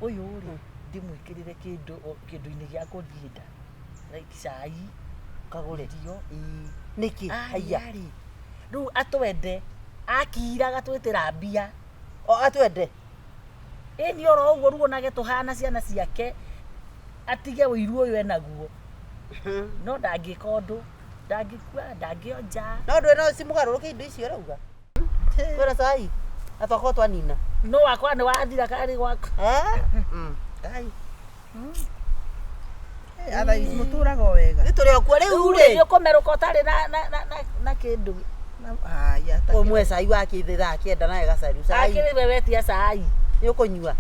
Uyu ri ndimwikirire kindu-ini gia kuthinda. Like cai Kagure dio niki haya riu atwende akiraga twitira mbia o atwende ni oro uguo ruo nage tuhana ciana ciake atige wiru uyu enaguo no ndangika undu ndangikua ndangionja no ndwena cimugaruruke indo icio rauga wera cai atoko twanina no wakwa ni wathira kari gwakwa kai Ada ismuturaga wega nituri okwo riu ri ukumeruka utari na kindu haya o mwe cai wake thitha akienda nawe gacaru cai akiri wewetia cai ni ukunyua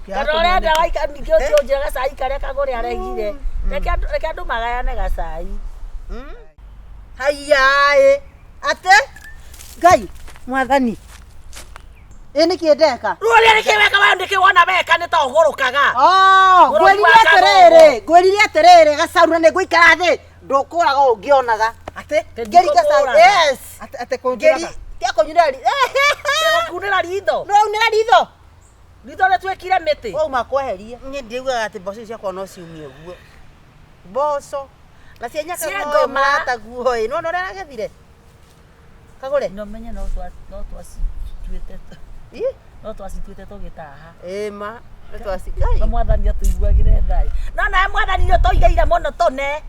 kana urenda waika ningio tionje gacai karia Kagure aregire reke andu magayane gacai haya ate ngai mwathani ini kiendeka ruoria nikiweka wewe ndikiwona weka ni ta ugurukaga ngwirire atiriri gacaru na nguikara thi ndukuraga ungionaga ate ngeri gacaru yes ate konjera kia kunyura kunira ritho no unira ritho ne twekire miti wau makweheria nye ndiugaga ati mboco ciakwa no ciumie guo mboco na cianyaka no mata guo no no ragethire Kagure no menye no twasi tuite no twacituite tugitaha ma twasigai no mwathani atuiguagire thai no na mwathani yo toigeire muno tone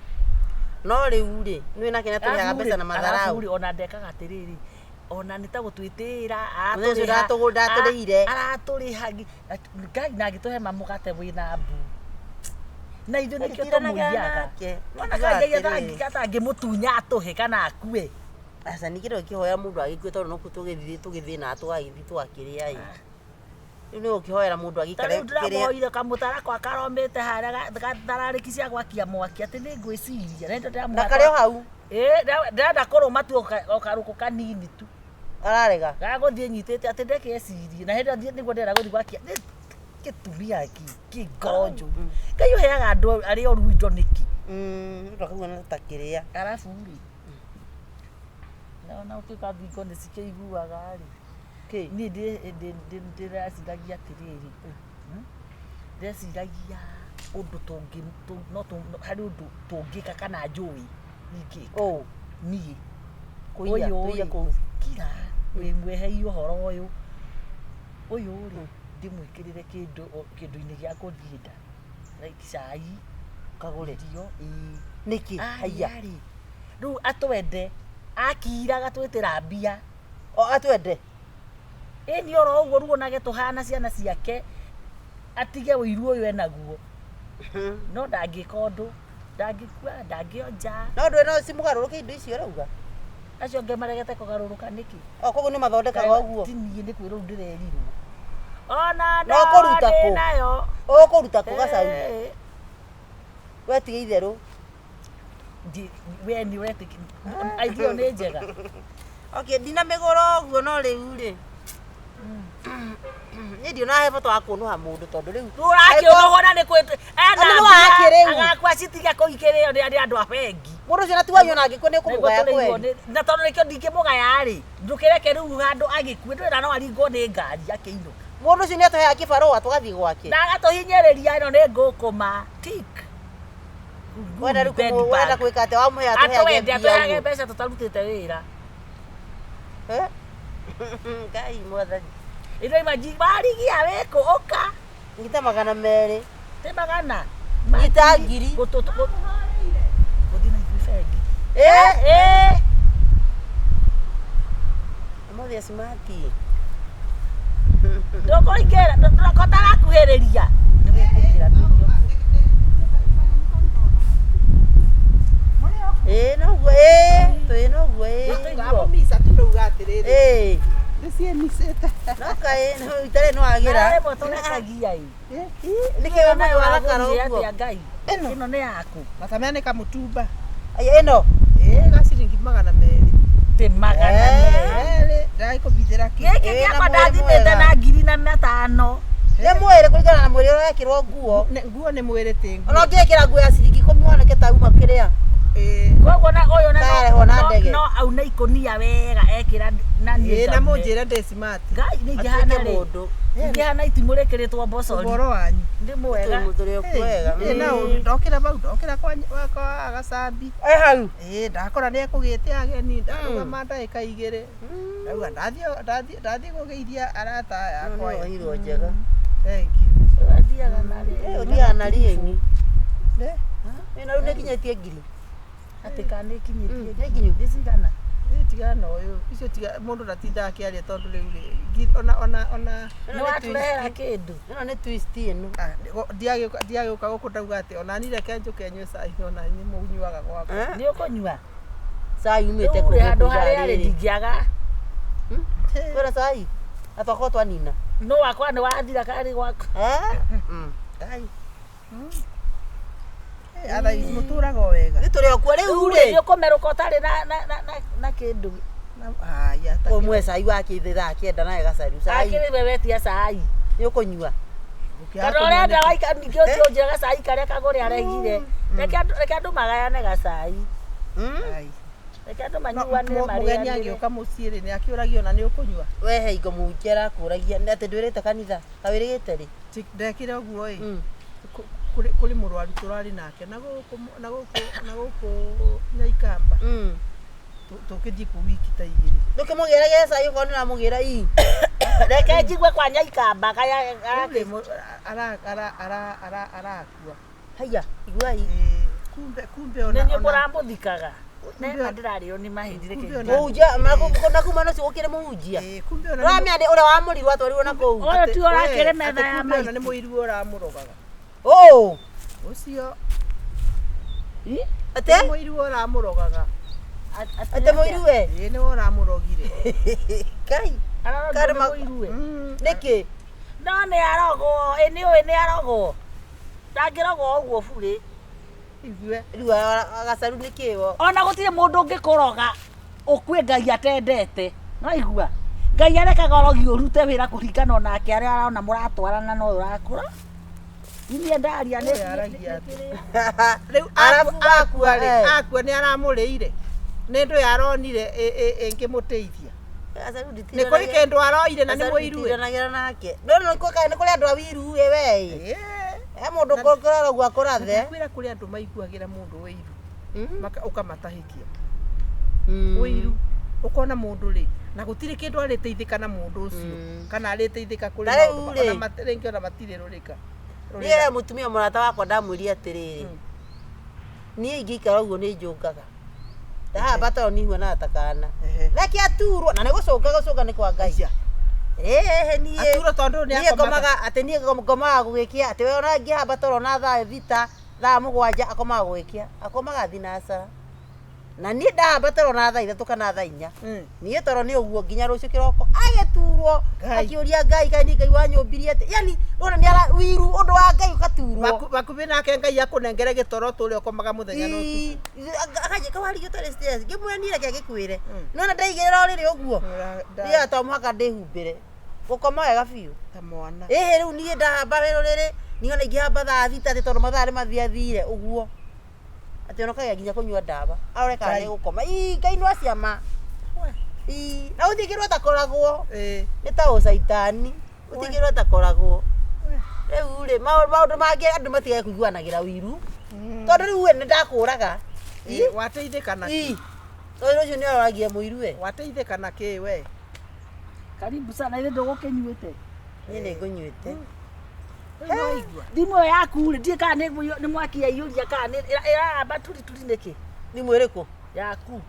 no riu ri nwi nake na turiaga mbeca na matharau ona ndekaga atiriri ona nita gutwitira araturiire araturihangi ngai na gituhe mamugate wina mbu na ithu nikio tumuiaga ona ngai atangimutunya atuhe kana akue asa nikiro kihoya mundu agikue tondu no tugithii na twagithi twakiria ni ukihoera mundu agikare kiria ile kamutara kwa karomete haria gatarariki cia gwakia mwaki ati ni ngwiciria nendo ndamwa na kario hau ndenda kuruma tu okaruko kanini tu ararega gaguthie nyitete ati ndekecirie na henda thie niguo ndera guthi gwakia kitumia kingojo kayo heaga andu ari oru indo niki ndakauga na takiria arafu ri na ukikathingo ni cikeiguaga ri ni ndiraciragia atiriri ndeciragia undu tungi no hari undu tungika kana njui ingika nie kuiya kira we mwehei uhoro uyu ri ndimwikirire kindu-ini gia kuthinda like cai Kagure dio niki haya riu atwende akiraga twitira mbia o atwende ni oro uguo ruo nage tuhana ciana ciake atige wiru uyu enaguo no ndangika undu ndangikua ndangionja no ndwena cimugaruruke indo icio rauga acio ngemaregete kugaruruka niki koguo ni mathondekaga uguo tinie ni kwira ndirerirwo ona no kuruta ku nayo kuruta ku gacaru wetige itheru we ni wetiki idea ni njega ndina migoro guo no riu ri ni ndio na hebo twa kunuha mundu tondu riu urakionogona ni kwete agakwa citiga kuikirio ni andu a bengi mundu cio natuwa yona ngikwe ni kumugaya kweli na tondu nikio ndingimugaya ri ndukireke riu handu agikue ndwira no aringo ni ngari akiinuka mundu cio ni atuhea kibarua tugathii gwake na agatuhinyiriria ino ni ngukuma tik wenda kwika ate wamuhe atuheage mbeca tutarutite wira ngai mwathani ino imaji barigia weko oka ngita 200 te magana ngita ngiri guthina ifegi amothe smati ndoko ingera ndakotara kuheriria ndikira ndio no gwe no gwe ngabo misa tunduga atiriri cie miseta no kai no itare no agira ale botone kagia nike nayo arakara uguo ngai ino ni yaku matamea ni kamutumba ino gaciringi 200 te magana ndai kubithira ki giki giakwa ndathithite na 5,000 ni mwere kuringana na mwere urekirwo nguo ni mwere tingu no ngekira nguo ya ciringi 10 woneke ta uma kiria koguo na uyu no au na ikonia wega ekira na ni na munjira ndi smart ngai ni jahana ri Ngihana itimurekeretwo mboco. Uboro wanyu. Ndi mwega. Mutore kwega. Na ndokira bau ndokira kwa agasambi. Hau. Ndakora ni ekugite ageni ndarugama ndagika 2. Ndauga ndathie kugeithia arata yakwa. Hiro njega. Thank you. Wathiaga nari. Uthia na rieni. Ne? Na unekinyĩtie ngiri. Ati kana ikinyĩtie. Nĩkinyu. Ndicigana. Tigana uyu icio tiga mundu ndatinda akiaria tondu riu ona Nĩ watũrehera kĩndũ. Ĩno nĩ twist ĩno. ndiagĩũka gũkũ ndauga atĩ ona niĩ reke njũke nyue cai ona nĩ mũnyuaga gwakwa. Nĩ ũkũnyua. Cai umĩte Kũrĩ handũ harĩa arĩ ndingĩaga. Kwĩna cai? Atwakorwo twanina. No wakwa nĩ wathira karĩ gwakwa. Cai. Atha mũtũraga o wega. Nĩ tũrĩ okuo rĩu Nĩ rĩ. ũkũmerũka ũtarĩ na kĩndũ. Aya ta. Ũmwe cai wakĩthĩ thaa kenda nawe Gacharu cai. Akĩrĩ we wetia cai. Nĩ ũkũnyua. Kana ũrenda waika ningĩ ũnjĩra gacai karĩa Kagure arehire. Reke andũ magayane gacai. Reke andũ manyuanĩre Mũgeni agĩũka mũciĩ rĩ nĩ akĩũragio na nĩ ũkũnyua. We hingo mũnjĩra kũragia atĩ ndwĩrĩte kanitha. Kawĩrĩgĩte rĩ. Ndekire ũguo ĩ. Kũrĩ mũrwaru tũrarĩ nake na gũkũ Nyaikamba. Tũkĩthiĩ ku wiki ta 2. Ndũkĩmũgĩra cai ũkorwo nĩũramũgĩra ii. Reke njigue kwa Nyaikamba kaya arakua. Haya, iguai. Kumbe nĩ ona nyuĩ mũramũthikaga. Nema ndĩrarĩo nĩ mahĩndĩ reke. Mũhunjia na kuma no ciũkĩre mũhunjia. kumbe ona Ramĩa ũrĩa wamũrirwo atwarirwo na kũu. Ũyũ ti ũrakĩrĩ metha ya kumbe ona nĩ maitũ. mũiru ũramũrogaga. Ũcio Ate? mũiru ũramũrogaga. Ate mũiru we? Nĩ ũramũrogire. Kai. Karma irue. Nĩkĩ? No nĩ arogwo, nĩ ũĩ nĩ arogwo. Ndangĩrogwo ũguo burĩ. Igue. Rĩu Gacharu nĩkĩ wo? Ona gũtirĩ mũndũ ũngĩkũroga ũkue Ngai atendete. No igua. Ngai arekaga ũrogi ũrute wĩra kũringana onake arĩa arona mũratwarana no ũrakũra. Niĩ ndaria nĩ Rĩu akua rĩ, akua nĩ aramũrĩire. Nĩ ndũ yaronire ĩngĩmũteithia. Nĩ kũrĩ kĩndũ aroire na nĩ mũiru. Ndĩranagĩra nake. Nĩ kũrĩ andũ awiru we. Mũndũ kũrora ũguo akũrathe. Kwĩra kũrĩ andũ maiguagĩra mũndũ wĩiru. Ũkamatahĩkia. Wĩiru. Ũkona mũndũ rĩ na gũtirĩ kĩndũ arĩteithĩka na mũndũ ũcio. Kana arĩteithĩka kũrĩ maũndũ. Ona rĩngĩ ona matirĩ rũrĩka. Niĩ mũtumia mũrata wakwa ndamwĩria atĩrĩrĩ. Niĩ ingĩikara ũguo nĩ njũngaga. Ndahamba tondũ nihuanaga ta kana. Reke aturwo na nĩ gũcũnga nĩ kwa Ngai. Niĩ aturo tondũ nĩ akomaga atĩ niĩ ngomaga gũgĩkia atĩ we ona ngĩhamba toro na thaa thita thaa 7 akomaga gũgĩkia akomaga thinacara na niĩ ndahamba toro na thaa 3 kana thaa 4 niĩ toro nĩ ũguo nginya rũciũ kĩroko agĩturwo akĩũria Ngai kaĩ Ngai wanyũmbirie atĩ yani ona nĩ ara wiru ũndũ wa Ngai ũgaturwo bakubĩ nake Ngai akũnengere gĩtoro tũrĩa ũkomaga mũthenya na ũtukũ akaje kawarigio tare stairs ngĩmwenire kĩa gĩkwĩre nona ndaigĩrĩra ũrĩrĩ ũguo niĩ atomũhaka ndĩhumbĩre gũkoma wega biũ ta mwana rĩu niĩ ndahamba wĩra ũrĩrĩ niĩ ona ingĩhamba thaa thita atĩ tondũ mathaa nĩ mathiathire ũguo atĩ ona kagĩa nginya kũnyua ndawa arore kana nĩ gũkoma Ngai no ciama na ũthingĩrwo takoragwo nĩ ta ũcaitani ũthingĩrwo takoragwo rĩu rĩ maũndũ mangĩ andũ matigae kũiguanagĩra wiru tondũ rĩu we nĩ ndakũraga wateithĩka nakĩ tondũ ũcio nĩ ũroragia mũiru we wateithĩka nakĩ we karibu sana ile ndogo kenyuĩte niĩ nĩ ngũnyuĩte thimũ yaku rĩ ndiĩ kana nĩ mwaki yaiyũria kana ĩrahamba turi nĩkĩ thimũ ĩrĩkũ yaku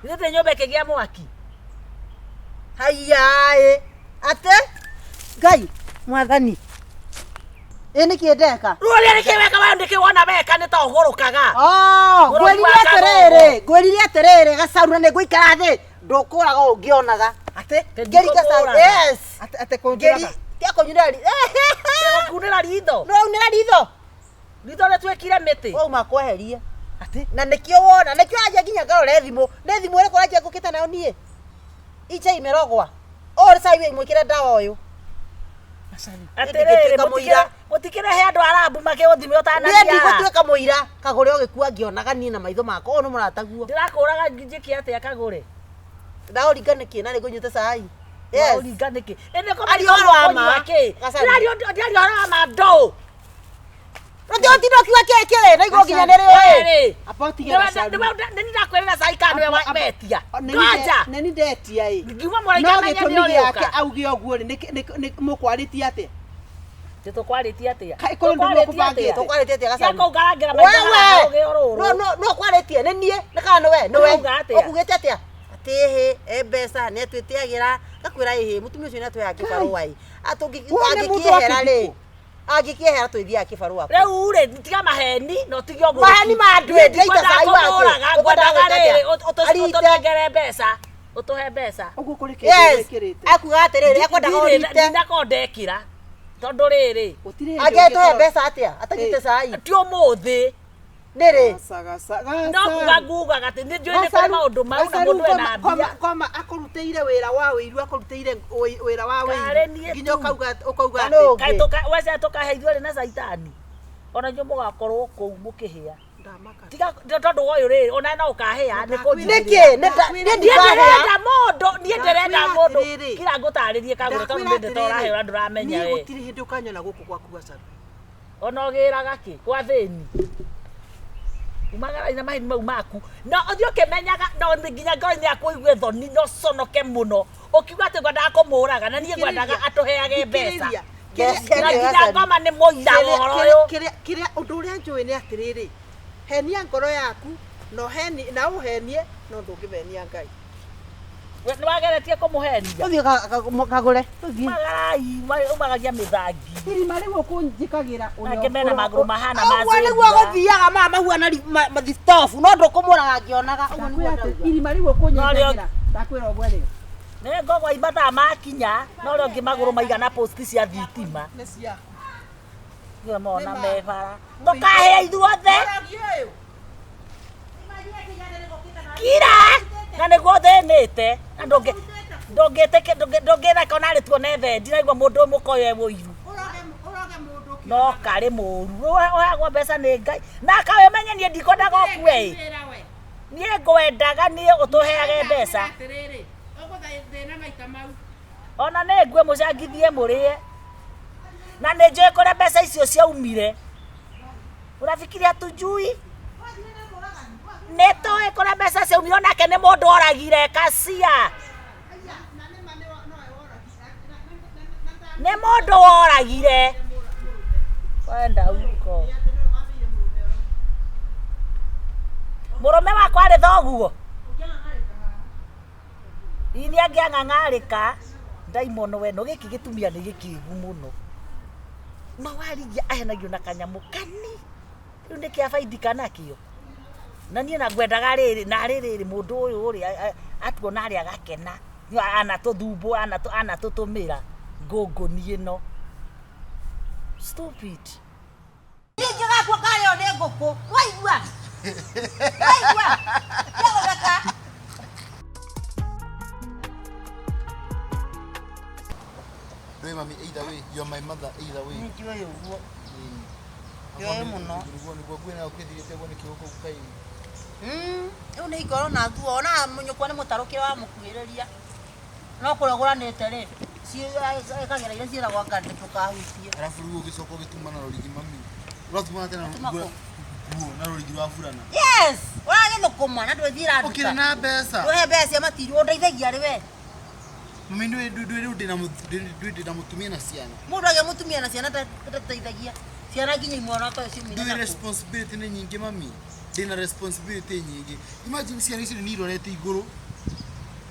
nĩte nyũmba ĩkĩgĩa mwaki haiyaĩ atĩ Ngai mwathani nĩkĩ ndeka rũrĩa nĩkĩweka wewe ndĩkĩwona weka nĩ ta ũgũrũkaga ngwĩrire atĩrĩrĩ Gacharu na nĩngũikara thĩ ndũkũraga ũngĩonaga atĩ ngeri Gacharu yes atĩ kũngĩraga tia kũnyura kunĩra ritho no unĩra ritho nĩ twĩkire mĩtĩ wauma kweheria atĩ na nĩkĩo wona nĩkĩo aje nginya ngarore thimũ nĩ thimũ ĩrĩkũ aje ngũkĩte nayo niĩ icha imerogwa cai we mwĩkĩre ndawa ũyũ atĩrĩrĩ mũtikĩrehe andũ arabu makĩũthime ũtanagia niĩ ndigũtuĩka mũira Kagure ũgĩkua ngĩonaga niĩ na maitho makwa no mũrataguo ndĩrakũraga njĩki atĩa Kagure ndaũringa nĩkĩ na nĩngũnyuĩte cai Yes. Uringaniki. Ende ko Alihoro ama. Alihoro ama do. Ndio tino kiwa kekele na igo ginya nere. Apoti gera. Nĩ ndakwĩrĩra caika nĩwe metia. Nganja. Nĩ ndetia ĩ. Ngiuma mũraika menya nĩ ũrĩũka. Auge ũguo nĩ mũkwarĩtie atĩa? Tũkwarĩtie atĩa? Tũkwarĩtie atĩa gacani? Yako ngarangĩra maitha. No kwarĩtie nĩ niĩ nĩ kana nĩ we nĩ we. Ũkugĩte atĩa? Atĩ mbeca nĩ twĩtĩagĩra gakwĩra ĩ mũtumia ũcio nĩ atũhe kĩbarũa ĩ. Angĩkĩehera rĩ. Angĩkĩehera twĩthia kĩbarũa. Rĩu rĩ tiga maheni no tigio ngũ. Maheni ma andũ ethĩ itagai wake. Ngwendaga rĩrĩ ũtũtũngere mbeca. Ũtũhe mbeca. Ũguo kũrĩ kĩndũ gĩkĩrĩte. Akuga atĩrĩrĩ ekwendaga ũrite. Ndakondekĩra. Tondũ rĩrĩ. Angĩtũhe mbeca atĩa? Atagĩte cai. Ti ũmũthĩ. Nĩrĩ. No kuga ngugaga atĩ nĩ njũĩ nĩ kũrĩ maũndũ mau na mũndũ ena mbia. Koma akũrutĩire wĩra wa wĩiru akũrutĩire wĩra wa wĩiru. Nginya ũkauga atĩ. Kaĩ wece tũkahe ithuĩ na caitani. Ona inyuĩ mũgakorwo kũu mũkĩhĩa. Tiga tondũ ũyũ rĩrĩ ona no ũkahĩa nĩ kũnjigĩrĩra. Nĩkĩ? Nĩ ndĩrenda mũndũ, niĩ ndĩrenda mũndũ. Kira ngũtarĩrie Kagure tondũ ndĩ ndĩtora ũrĩa ndũramenya we. Niĩ gũtirĩ hĩndĩ ũkanyona gũkũ gwaku Gacharu. Ona ũgĩraga kĩ? Kwa thĩni. Umagara ina mahini mau maku. No ũthiĩ ũkĩmenyaga no nginya ngoro-inĩ yaku ũigue thoni no conoke mũno. Ũkiuga atĩ ngwendaga kũmũraga na niĩ ngwendaga atũheage mbeca. Na nginya ngoma nĩ mũira ũhoro ũyũ. Kĩrĩa ũndũ ũrĩa njũĩ nĩ atĩrĩrĩ. Henia ngoro yaku na ũhenie no ndũngĩmenia Ngai. Nĩwageretie kũmũhenia. Ũthiĩ Kagure. Magarai umagagia mĩthangi. Irima rĩu ũkũnjĩkagĩra Angĩ mena magũrũ mahana Ũguo nĩguo gũthiaga mama mahuana mathitobu no ndũkũmũraga ngĩonaga. Ũguo nĩguo ndauga. Irima rĩu ũkũnjĩkagĩra. Ndakwĩra ũguo rĩu. Nĩ ngogwa imathaa makinya no rĩo ngĩ magũrũ maigana posti cia thitima. Nĩ cia. Nĩo mona me bara. Tũkahĩa ithuothe. Kira na nĩguo thĩnĩte na ndũngĩreka ona rĩ tuone thendi naigua mũndũ mũkoyo mũiru no karĩ mũru ũheagwo mbeca nĩ Ngai na kawe menye niĩ ndikwendaga ũkue niĩ ngwendaga niĩ ũtũheage mbeca ona nĩ ngue mũcangithie mũrĩe na nĩ njũĩ kũrĩa mbeca icio ciaumire ũrafikiria tujui nĩtũĩ kũrĩa mbeca ciaumire onake nĩ mũndũ oragire Kacia nĩ mũndũ woragire wenda uko mũrũme wakwa arĩ thoguo ini angĩang'ang'arĩka ndaimono we no gĩkĩ gĩtumia nĩ gĩkĩgu mũno no warigia ahenagio na kanyamũ kani rĩu nĩ kĩa baidika nakĩo na niĩ na ngwendaga rĩrĩ na rĩrĩ mũndũ ũyũ ũrĩa atuona arĩa agakena anatũthumbu anatũtũmĩra ngũngũni ĩno stupid niĩ ngĩgakua karĩo nĩ ngũkũ waigua yagũreka No, mami, either way, you're my mother, either way. nĩ njũĩ ũguo njũĩ mũno Nĩguo kwĩna ũkĩthirĩte guo nĩ kĩhũko gũkai. Rĩu nĩ ngoro na nguo ona mũnyũkwa nĩ mũtarũkĩre wa mũkuhĩrĩria no kũrĩa ũgũranĩte rĩ ĩkagĩra iria ciĩragwo ngandi tũkahutie. Alafu rĩu ũgĩcoka ũgĩtuma na rũrigi mami. Ũratumana tena nguo na rũrigi rwa burana. Yes, ũragĩthũkũma na ndwĩthiĩra nduka. Ũkĩrĩ na mbeca. Ndũhe mbeca cia matirio ũndeithagia rĩ we. Mami ndĩ na mũtumia na ciana. Mũndũ agĩa mũtumia na ciana ndateithagia. Ciana nginya imwe ona toyo ciumire Ndĩ responsibility nĩ nyingĩ mami. Ndĩ na responsibility nyingĩ. Imagine ciana icio nĩ irorete igũrũ.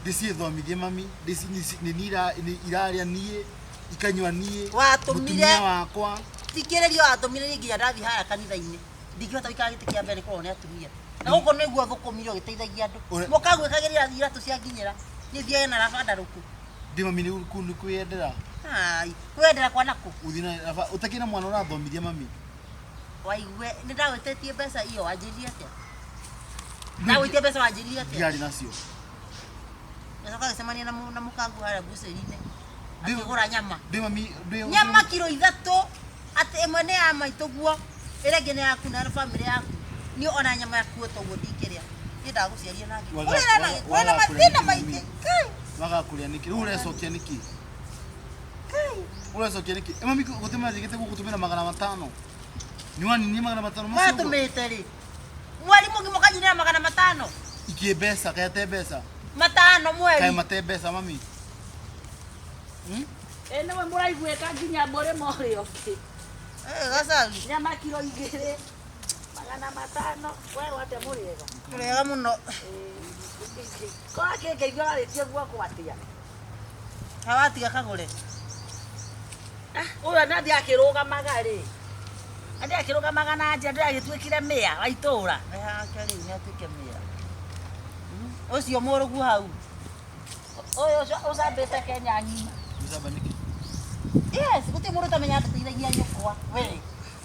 Ndĩciĩthomithie mami. Nĩ irarĩa niĩ, ikanyua niĩ. Watũmire wakwa. Thikĩrĩria watũmire nginya ndathi haya kanitha-inĩ. Ndingĩhota gũikara gĩtĩ kĩa mbere korwo nĩ atumia. Na gũkũ nĩguo thũkũmire ũgĩteithagia andũ. Mũkagwĩkagĩrĩra iratũ cia nginyĩra. Nĩ thiaga na raba ndarũku. Ndĩ mami nĩ kwĩyendera. Ai, kwendera kwa nakũ? Ũtakĩna mwana ũrathomithia mami. Waigue nĩ ndagwĩtĩtie mbeca iyo wanjĩrire atĩa? Ndagwĩtie mbeca wanjĩrire atĩa? Ndiarĩ nacio. Nacoka gĩcemania na mũkangu harĩa mbucĩri-inĩ. Akĩgũra nyama. Ndĩ mami Nyama kiro 3 atĩ ĩmwe nĩ ya maitũ guo ĩrĩa ĩngĩ nĩ yaku na bamĩrĩ yaku. Niĩ ona nyama yaku ũguo ndingĩrĩa. Niĩ ndagũciaria na ngĩ. Kwĩna mathĩna maingĩ. Magakuria niki. Urecokia niki. Urecokia niki. Mami gutuma rigite gugutumira 500. Ni wani ni 500 macio. Watumite ri. Mwalimu ngimukanyira 500. Ikie besa, kaya te besa. 5 mweri. Kaya mate besa mami. Ene we muraiguika nginya mbore morio. Gacharu. Nyama kilo 2. 500. Wewe wate muriega. Kurega muno. Kwa keke igara tie gwa kwatia. Hawatiga Kagure. Uyu ndathi akirugamaga ri. Andi akirugamaga na nja ndagitwikire mia wa itura. Hake ri ni atike mia. Ucio murugu hau. Uyu ucambite Kenya nyima. Mzaba niki. Yes, guti muru tamenya atiteithagia nyukwa. We.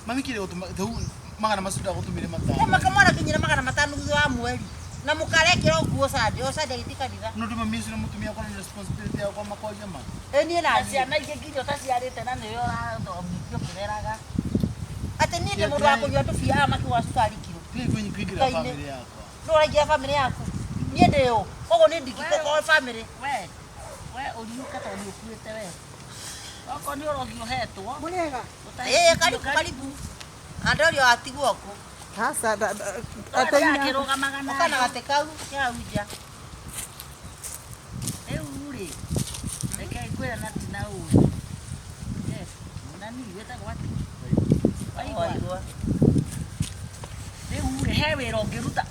Mami kire gutuma thau magana macuda gutumire Ni matano. makamwana kinyira 500 thutha wa mweri. Na mukarekera nguo sande, osande gitikaniga. No nduma mimi sina mutumia kwa responsibility ya kwa makoja man. Eni na Ciana ingĩ nginya ũtaciarĩte na nĩwe ũrathomithio kĩreraga. ate ni ndi mundu wa kunywa tubia maki wa sukari kilo. Pia kwenye kuingira family yako. No ragia family yako. Ni ndio. Kogo ni ndikite kwa family. We ũriũka tondũ ũkuĩte we. Oko nĩ ũrogio hetwo. Munega. Karibu. Andorio atigwo ku. Hasa Atenya akĩrũgamaga na Kana gate kau ya uja. rĩu rĩ. Reke ngwĩra na ti na ũru. Yes. Nani wĩtagwo atĩa? Waigua. Rĩu rĩ he wĩra ũngĩruta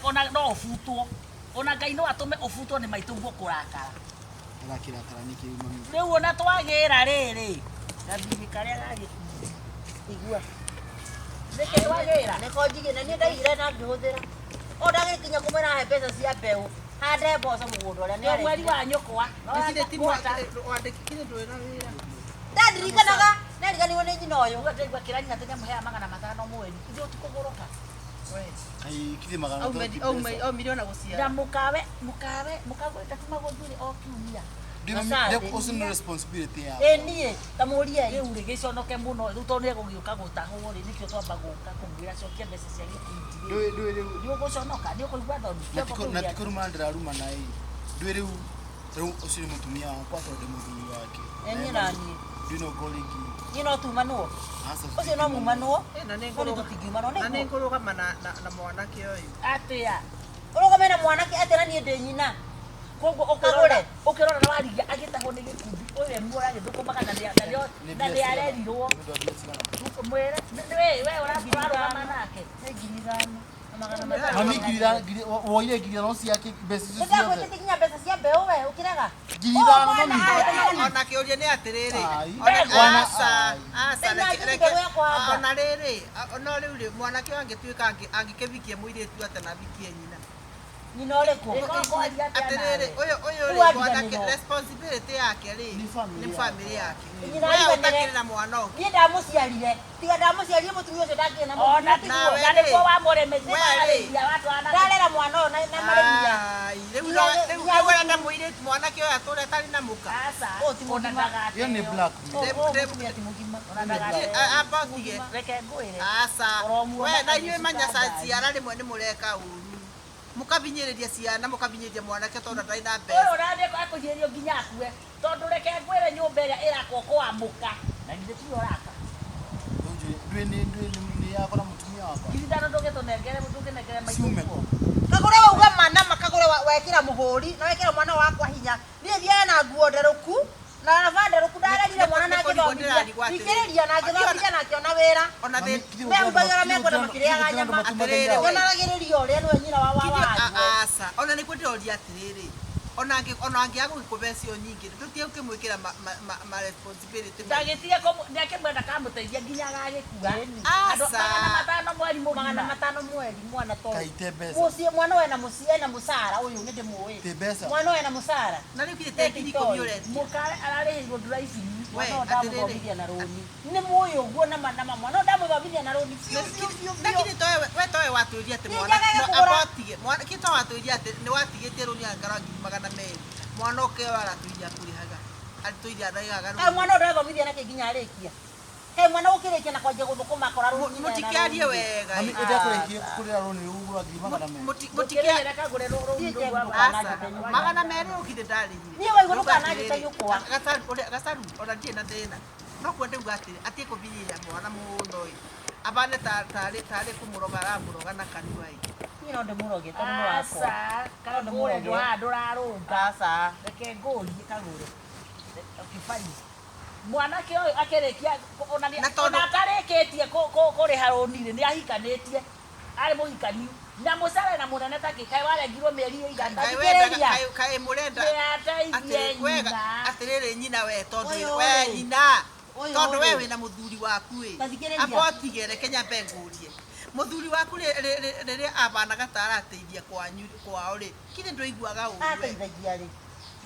ona no ũbutwo. Ona Ngai no atũme ũbutwo nĩ maitũ guo kũrakara. Arakira taraniki mami. Rĩu ona twagĩra rĩrĩ. Gathirĩ karĩa gagĩkuo. Igua. Reke twagĩra. Neko njige na ni ndaigire na ngĩhũthĩra. O ndagĩkinya kũmwĩra he mbeca cia mbeũ. Hande mboco mũgũnda ũrĩa nĩ Nĩ mweri wa nyũkwa. Ndikire timu wandikire ndwe na wira. Ndandirikanaga. Nariganirwo nĩ nyina ũyũ. Uga ndaigua kĩrani na tenya mũhea 500 mweri. Ithuĩ tukũgũrũka. Ai kiti magana. Au miliona gucia. Na mukagwĩta tumagũthire o kiumia. Ndio usi no responsibility yako. Niĩ tamũria Rĩu rĩ gĩconoke mũno rĩu tondũ nĩegũgĩũka gũtahwo rĩ nĩkĩo twamba gũka kũmwĩra cokia mbeca cia gĩkundi. Nĩ ũgũconoka nĩ ũkũigua thoni. Na tikoruma ndiraruma na hii. Ndio rĩu usi ni mutumia wako tondũ muthuri wake. Niĩ na niĩ. Ndio no kolegi. Niĩ no tumanwo. Hasa. Ucio no mumanwo. Na nĩ Ngoro tũtingiumanwo na nĩ nĩguo. ngũrũgama na mwanake ũyũ. Atĩa. Ũrũgame na mwanake atĩ na niĩ ndĩ nyina. Koguo ũkĩrora na warigia agĩtahwo nĩ gĩkundi ũyũ mũra agĩthũkũmaga na nĩ arerirwo. Mwĩre we ũrarũgama nake. Nĩ 5,000 na 500. Mami woire ngiri no ciake mbeca icio ciothe. Ndagwĩtĩte kinya mbeca cia mbeũ we ũkĩrega. Ngiri ithano mami. Ona kĩũria nĩ atĩrĩrĩ. Ona rĩrĩ, ona rĩu rĩ mwanake angĩtuĩka angĩkĩvikia mũirĩtu atĩ na vikie nyina. Nyina ũrĩkũ? Atĩrĩrĩ, ũyũ rĩ mwanake responsibility yake rĩ nĩ family yake. Wewe ũtakĩrĩ na mwana ũngĩ. Niĩ ndamũciarire. Tiga ndamũciarire mũtumia ũcio ndangĩrĩ na Ona mũtumia. tiguo na nĩguo wamũremeria watu ana. Ndarera mwana ũyũ na marĩria. Rĩu wenda mũirĩtu mwanake ũyũ atũre atarĩ na mũka. Asa. Ona ndagate. Hiyo ni black. Mũtumia ti mũgima. Ona ndagate. Ambagie. Reke ngwĩre. Asa. We na inyuĩ manyaca ciara rĩmwe nĩ mũreka ũru. Mũkavinyĩrĩria ciana mũkavinyĩrĩria mwanake tondũ ndarĩ na mbeca. Ũyũ ũrandĩka akũhinyĩrio nginya akue tondũ reke ngwĩre nyũmba ĩrĩa ĩrakwo kwamũka na githĩ ti ũraka. Ndio yako na mutumia wako. Ithano ndũgĩtũnengere mũtũngĩnengere maitũ. Kagure wauga mana makagure wekĩra mũhũri na wekĩra mwana wakwa hinya. Niĩ thiaga na nguo nderũku na nava nderũku ndarerire mwana na ngĩthomithia. Thikĩrĩria na ngĩthomithia na akĩona wĩra. Ona thĩ Mehumbagira mekwenda makĩrĩaga nyama. Yonaragĩrĩria ũrĩa nĩwe nyina wa wanyu. Asa. Ona nĩ kwendĩroria atĩrĩrĩ. Ona angĩaga gũkũbe cio nyingĩ tũtiĩ ũkĩmwĩkĩra ma responsibility. Ndagĩtige nĩakĩmwenda kamũteithia nginya agagĩkua. Asa. 500 mweri mũgima. 500 mweri mwana tondũ. Kaite mbeca. Mũciĩ mwana we na mũciĩ na mũcara ũyũ nĩ ndĩmũĩ. Te mbeca. Mwana we na mũcara. Na rĩu kĩrĩ tekini community. Mũkare ararĩhirwo nduraicini. We, Ndamũthomithia na rũni. Nĩ mũĩ ũguo na mwana ndamũthomithia na rũni. Lakini towe watũiria atĩ mwana kito watũiria atĩ nĩ watigĩtie rũni angara 200 mwana ũkeo aratũiria kũrĩhaga atũiria ndaigaga Mwana ũrathomithia nake nginya arĩkia. He mwana ukireke na kwaje guthukuma akora ruti. Mutikiarie wega. Mami ita kureki kurira roni ugura ngima kana me. Mutikiarie Kagure rũrũ magana merĩ ũkire ndarĩire. Niĩ waigua nũkananjĩta nyũkwa. Gacharu ona ndirĩ na thĩna. No kwende uga atĩrĩ atie kũbinyĩria mwana mũno ĩ. Abane tarĩ kũmũroga aramũroga na kanua ĩ. Niĩ no ndĩmũroge tondũ nĩ wakwa. Kagure ndũrarũnga. Aca. Reke ngũrie Kagure. Kĩbari. Mwanake ũyũ akĩrĩkia ona atarĩkĩtie kũrĩha rũni-rĩ nĩ ahikanĩtie. Arĩ mũhikani. Na mũcara na mũnene ta kĩkaĩ warengirwo mĩeri ĩigana. Kaĩ mũrenda Nĩateithie nyina. Atĩrĩrĩ nyina we tondũ we nyina. Tondũ we wĩna mũthuri waku ĩ. Abotige reke nyambe ngũrie. Mũthuri waku rĩrĩa abanaga ta arateithia kwao rĩ. Kĩrĩ ndũiguaga ũguo. Ateithagia rĩ.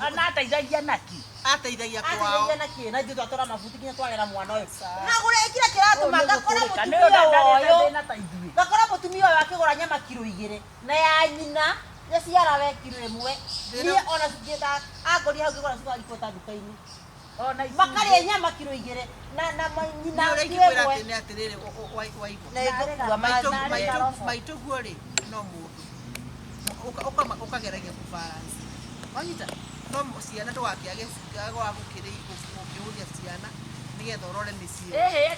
Ana ateithagia naki. Ateithagia kwao. Ateithagia naki na ithuĩ twatwara mabuti nginya twagera mwana ũyũ. Kagure ĩkira kĩratũma ngakora mũtumia ũyũ. Ngakora mũtumia ũyũ akĩgũra nyama kilo 2 na ya nyina yaciara we kilo 1. Niĩ ona cingĩta angori hau ngĩgũra cukari kwota nduka-inĩ. Ona makarĩa nyama kilo 2 na nyina nĩũrĩngĩkwĩra atĩ nĩ atĩrĩrĩ waigua. Maitũguo rĩ no mũndũ. Ũkageragia kũbalance. Wanyita no ciana ndũgakĩage wa gũkĩũria ciana nĩgetha ũrore mĩciĩ.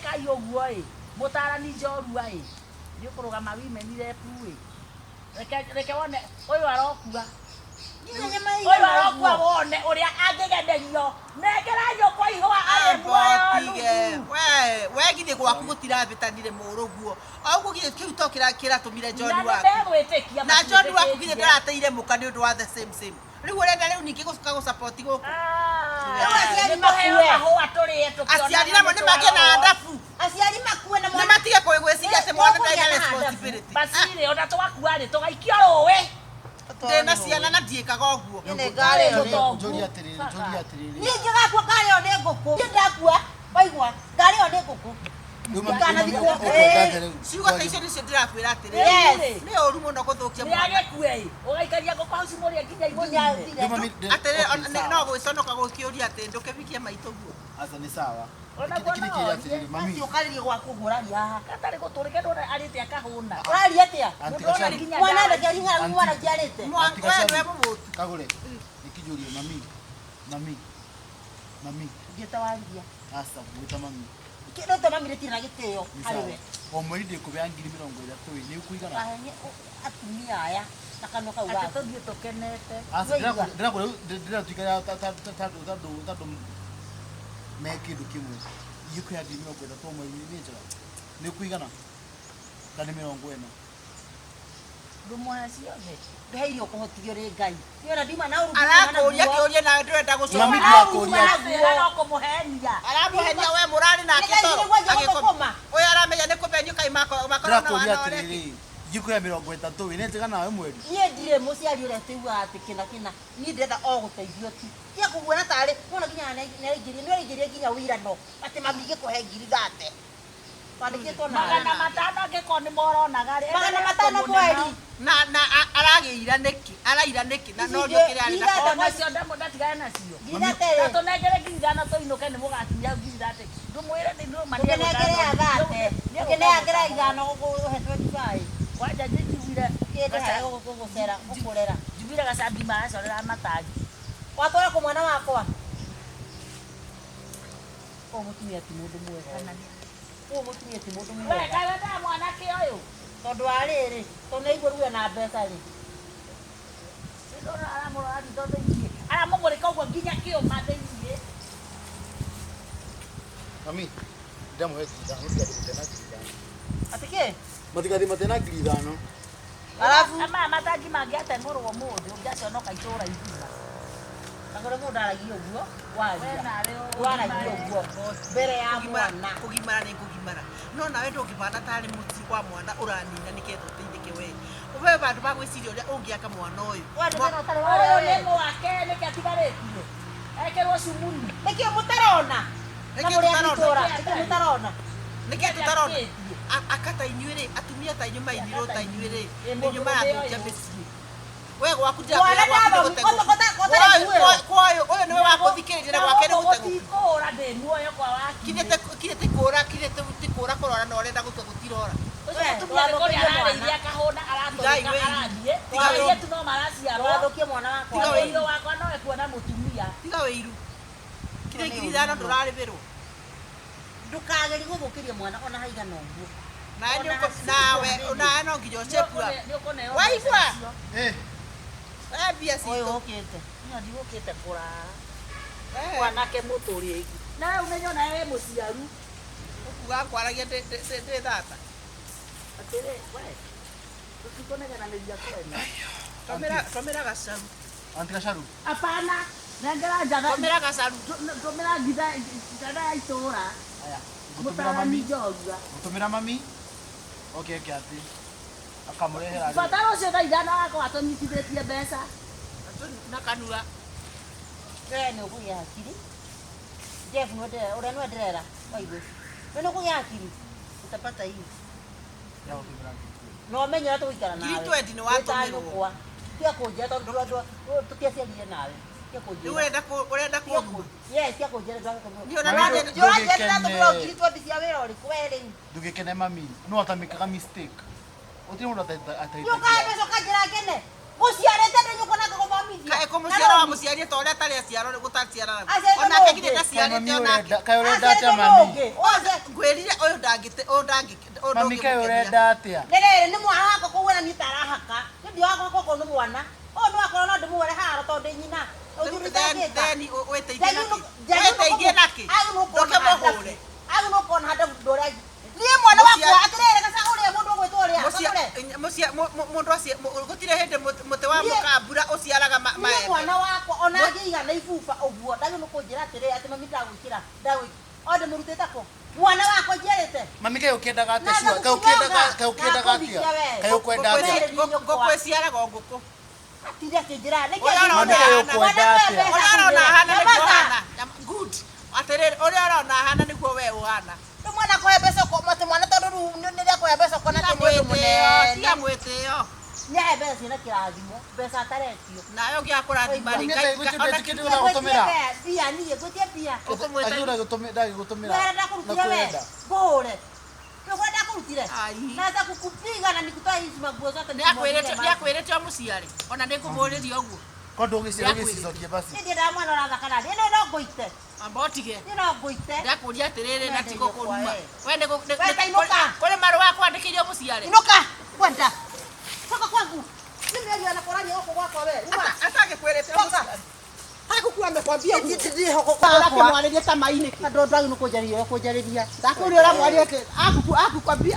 Kai ũguo ĩ mũtarani njorua ĩ nĩ ũkũrũgama women rep ĩ. Reke wone ũyũ arokua. Ũyũ arokua wone ũrĩa angĩgenerio. Nengera nyũkwa ihũa arĩ muoyo. We githĩ gwaku gũtirabĩtanire mũrũguo. Ũguo githĩ kĩu to kĩratũmire John waku. Na John waku githĩ ndarateire mũka nĩ ũndũ wa the same. Rĩu ũrenda rĩu ningĩ gũka support gũkũ. Aciari namo nĩ magĩe na ndabu. Aciari makue na mwana. Nĩ matige gwĩciria atĩ mwana ndarĩ responsibility. Basire ona twakua rĩ tũgaikio rũĩ. Ndĩna ciana na ndiĩkaga ũguo. Njũria atĩrĩrĩ. Niĩ ngĩgakua ngari ĩyo nĩ ngũkũ. Niĩ ndakua waigua ngari ĩyo nĩ ngũkũ. Ciugo ta icio nĩcio ndĩrakwĩra atĩrĩrĩ. Nĩ ũru mũno gũthũkia mwana. Nĩ agĩkue ĩ ũgaikaria ngũkũ hau cimũrĩa nginya igũnyire. Atĩrĩrĩ no gwĩconoka gũkĩũria atĩ ndũkĩbikie maitũguo. Aca nĩ sawa. Mami ũkarĩrie gwaku ngũraria haha. Katarĩ gũtũrĩke ndona arĩte akahũna. Ũraria atĩa? Mwana ndakĩringa mwana kĩarĩte. We mũmũtu. Kagure nikĩjũrie mami. Ngĩtawarithia. Aca gwĩta mami. Kĩrĩte mami rĩtirĩ na gĩtĩo harĩ we. O mweri ndĩkũbea 30,000 nĩ ũkũigana. Atumia aya na kanua kau gaku. Tũthiĩ tũkenete. Ndĩratuika tondũ me kĩndũ kĩmwe. Ikũya 30,000 o mweri nĩ njega. Nĩ ũkũigana. Kana 40. Ndũmwana ciothe. Ndĩheirio kũhotithio nĩ Ngai. Niona ndima na ũrũmwe. Arakũria kĩũria na ndĩrenda gũcoka. Mami ndakũria. Kũmũhenia. Aramũhenia we mũrarĩ nake toro. Ũyũ aramenya nĩ kũbenyu kai makorwo na atĩrĩrĩ. Ikũya 30 nĩ njega nawe mweri. Niĩ ndirĩ mũciari ũrĩa tũiguaga atĩ kĩna. Niĩ ndĩrenda o gũteithio tu. Tia kũguona tarĩ wona nginya nĩaraingĩria nginya wĩirano atĩ mami gĩkũhe 30. Twandĩkĩtwo na 500 angĩkorwo nĩ moronaga rĩ. 500 mweri. Na aragira nĩkĩ na no njũkĩre arĩ na ona cio ndatigane nacio. Ngiratere. Tũnengere 500 tũinũke nĩ mũgakinya 500. Ndũmwĩre nĩ ndũma nĩ ũkenengere thate. Ũkenengere 500 ũhetwo kibai. Wanja njiguire kĩndĩ gũgũcera gũkũrera. Njiguire Gacabi maracorera matagi. Watwara kũ mwana wakwa? Mũtumia ti mũndũ mwega. Mũtumia ti mũndũ mwega. We kawe nda mwanake ũyũ. Tondũ wa rĩrĩ, tondũ naigua rĩu ena mbeca rĩ. Ndona aramũrora thitho thĩinĩ. Aramũmũrĩka ũguo nginya kĩũma thĩinĩ. Mami, ndamũhe 5,000. Atĩ kĩ? Matigathi matena 5,000. Alafu ama matangi mangĩatengũrwo mũndũ ũngĩaconoka itũũra igima. Kagure mũndũ aragia ũguo, waria. Waragia ũguo mbere ya mwana. Kũgimara nĩ kũgimara. No nawe ndũngĩbana tarĩ mũti wa mwana ũranina nĩgetha ũteithĩke we. Ũwe bandũ ba gwĩciria ũrĩa ũngĩaka mwana ũyũ. Ũyũ nĩ mwake nĩkĩ atigarĩtie. Ekĩrwo cumuni. Nĩkĩ mũtarona? Na mũrĩa itũũra, nĩkĩ mũtarona? Nĩkĩ tũtarona? Akata inyuĩ rĩ, atumia ta inyuĩ mainirwo ta inyuĩ rĩ. Inyuĩ marathũkia mĩciĩ. We gwaku ndĩrakwĩra gwaku nĩ gũtegũka. Ũyũ nĩwe wa kũthikĩrĩria na gwake nĩ gũtegũka. Gũtikũra ndĩ muoyo kwa waki. kire tikura kurora no renda gutua gutirora iria kahũna aratũrĩka arathiĩ airĩtu no maraciarwo Wathũkie mwana wakwa. wĩirũ wakwa no ekuona mũtumia tiga wĩiru kire ngiri ithano ndũrarĩhĩrwo Ndũkagerie gũthũkĩria mwana ona haigana ũguo. nawe no nginya ũcekua waigua mbia Ũyũ citũ ũkĩte. Niĩ ndigũkĩte kũrara. mwanake mũtũrĩ na rĩu nĩnyona wĩ mũciaru ũkuga kwaragia ndĩ thata atĩrĩ we tũtikũnegeranĩria kwena tũmĩra gacaru Anti Gacharu. apana nengera njaga tũmĩra gacaru tũmĩra njitha ya itũũra Aya. mũtarani njorua Gutumira mami. Okay, kiati. Akamurehera. batara ũcio thaa ithano wakorwo atũnyitithĩtie mbeca na kanua Wewe nĩ ũkũgĩa hakiri. Jeff ũrĩa nĩwe ndĩrera. Waigua. Wewe nĩ ũkũgĩa hakiri. Utapata hii. Ya gutumira. No menye ũrĩa tũgũikara nawe. Ngiri 20 nĩ watũmĩrwo. Tia kũnjĩra tondũ tũtiaciarire nawe. Tia rĩu kũnjĩra. ũrenda kũnuma Yes, tia kũnjĩra Ndiona Mami, nani Njũra tũgũra ngiri 20 cia wĩra ũrĩkũ we rĩu. Ndugikene mami. No atamikaga mistake. Utiri mundu ataita. Nyoka mbeca kanjĩra ngene. Mũciarĩte ndĩnyũkwo na ngũgũthomithia. kaĩ kũmũciara wa mũciari ta ũrĩa tarĩ aciaro gũtaciarana Aciarĩte onake mũngĩ. nginya ndaciarĩte onake Kaĩ urenda atia mami? ngwĩrire ũyũ ndangĩte Mami kaĩ urenda atia? Rĩrĩ nĩ mwana wakwa kũguo na niĩ tarahaka. Nĩ ndio wakwa koko nĩ mwana. Ũyũ nĩ wakwa no ndĩmuore haro tondũ ndĩ nyina. theni wĩteithie nake ndoke mũhũre Agu no kona hada ndore. Niĩ mwana wakwa atĩrĩrĩ gaca ũrĩa mũndũ ũgwĩtwo ũrĩa. mũndũ acio gũtirĩ hĩndĩ mũtĩ wa mũkambura ũciaraga Niĩ maembe mwana wakwa ona angĩiga na ibuba ũguo ndagĩ nĩ kũnjĩra atĩrĩrĩ atĩ mami ndagwĩkĩra othe mũrutĩte kũ. Mwana wakwa njerĩte. Mami kaĩ ukiendaga atia shua? Kaĩ ukiendaga atia? Kaĩ ukwenda atia? ngũkwĩciaraga o ngũkũ Atire kĩnjĩra nĩ ũrĩa ũrona hana nĩguo hana good atĩrĩrĩ ũrĩa ũrona hana nĩguo we ũhana mwana kũhe mbeca ũkomate mwana tondũ rĩu nĩrĩa kũhe mbeca ũkona atĩ nĩ ũndũ mũnene. tiga mwĩtĩo Nĩahe mbeca ciĩna kĩrathimo mbeca ataretio. nayo ngĩakũrathima Mami kaĩ gwĩkĩte ũra gutumira? Mbia niĩ gwĩtie mbia. Ajura gutumira. Wenda kũrutire we ngũre. Wenda kũrutire. Ai. Naweza kukupiga na nikutoa hizi maguo zote. nĩakwĩrĩte o mũciari ona nĩngũmũrĩria ũguo Kondo ũgĩcicokia basi. Nĩ ndĩra mwana ũrathaka nani. Ĩno no ngũite. amba ũtige Ĩno no ngũite. ndakũria atĩrĩrĩ na tigo kũruma Wenda inuka. kũrĩ marũa kwandĩkĩirio mũciari Inuka. Kwenda. Toka kwangu. Mimi anakorania huko kwako wewe. atangĩkwĩrĩte mũciari hakukuwa amekwambia Ndiye huko Ũrake kwako. mwarĩrie ta mainĩki Andũ ndagĩ nĩ kũnjarĩria. ndakũria ũrĩa mwarĩrie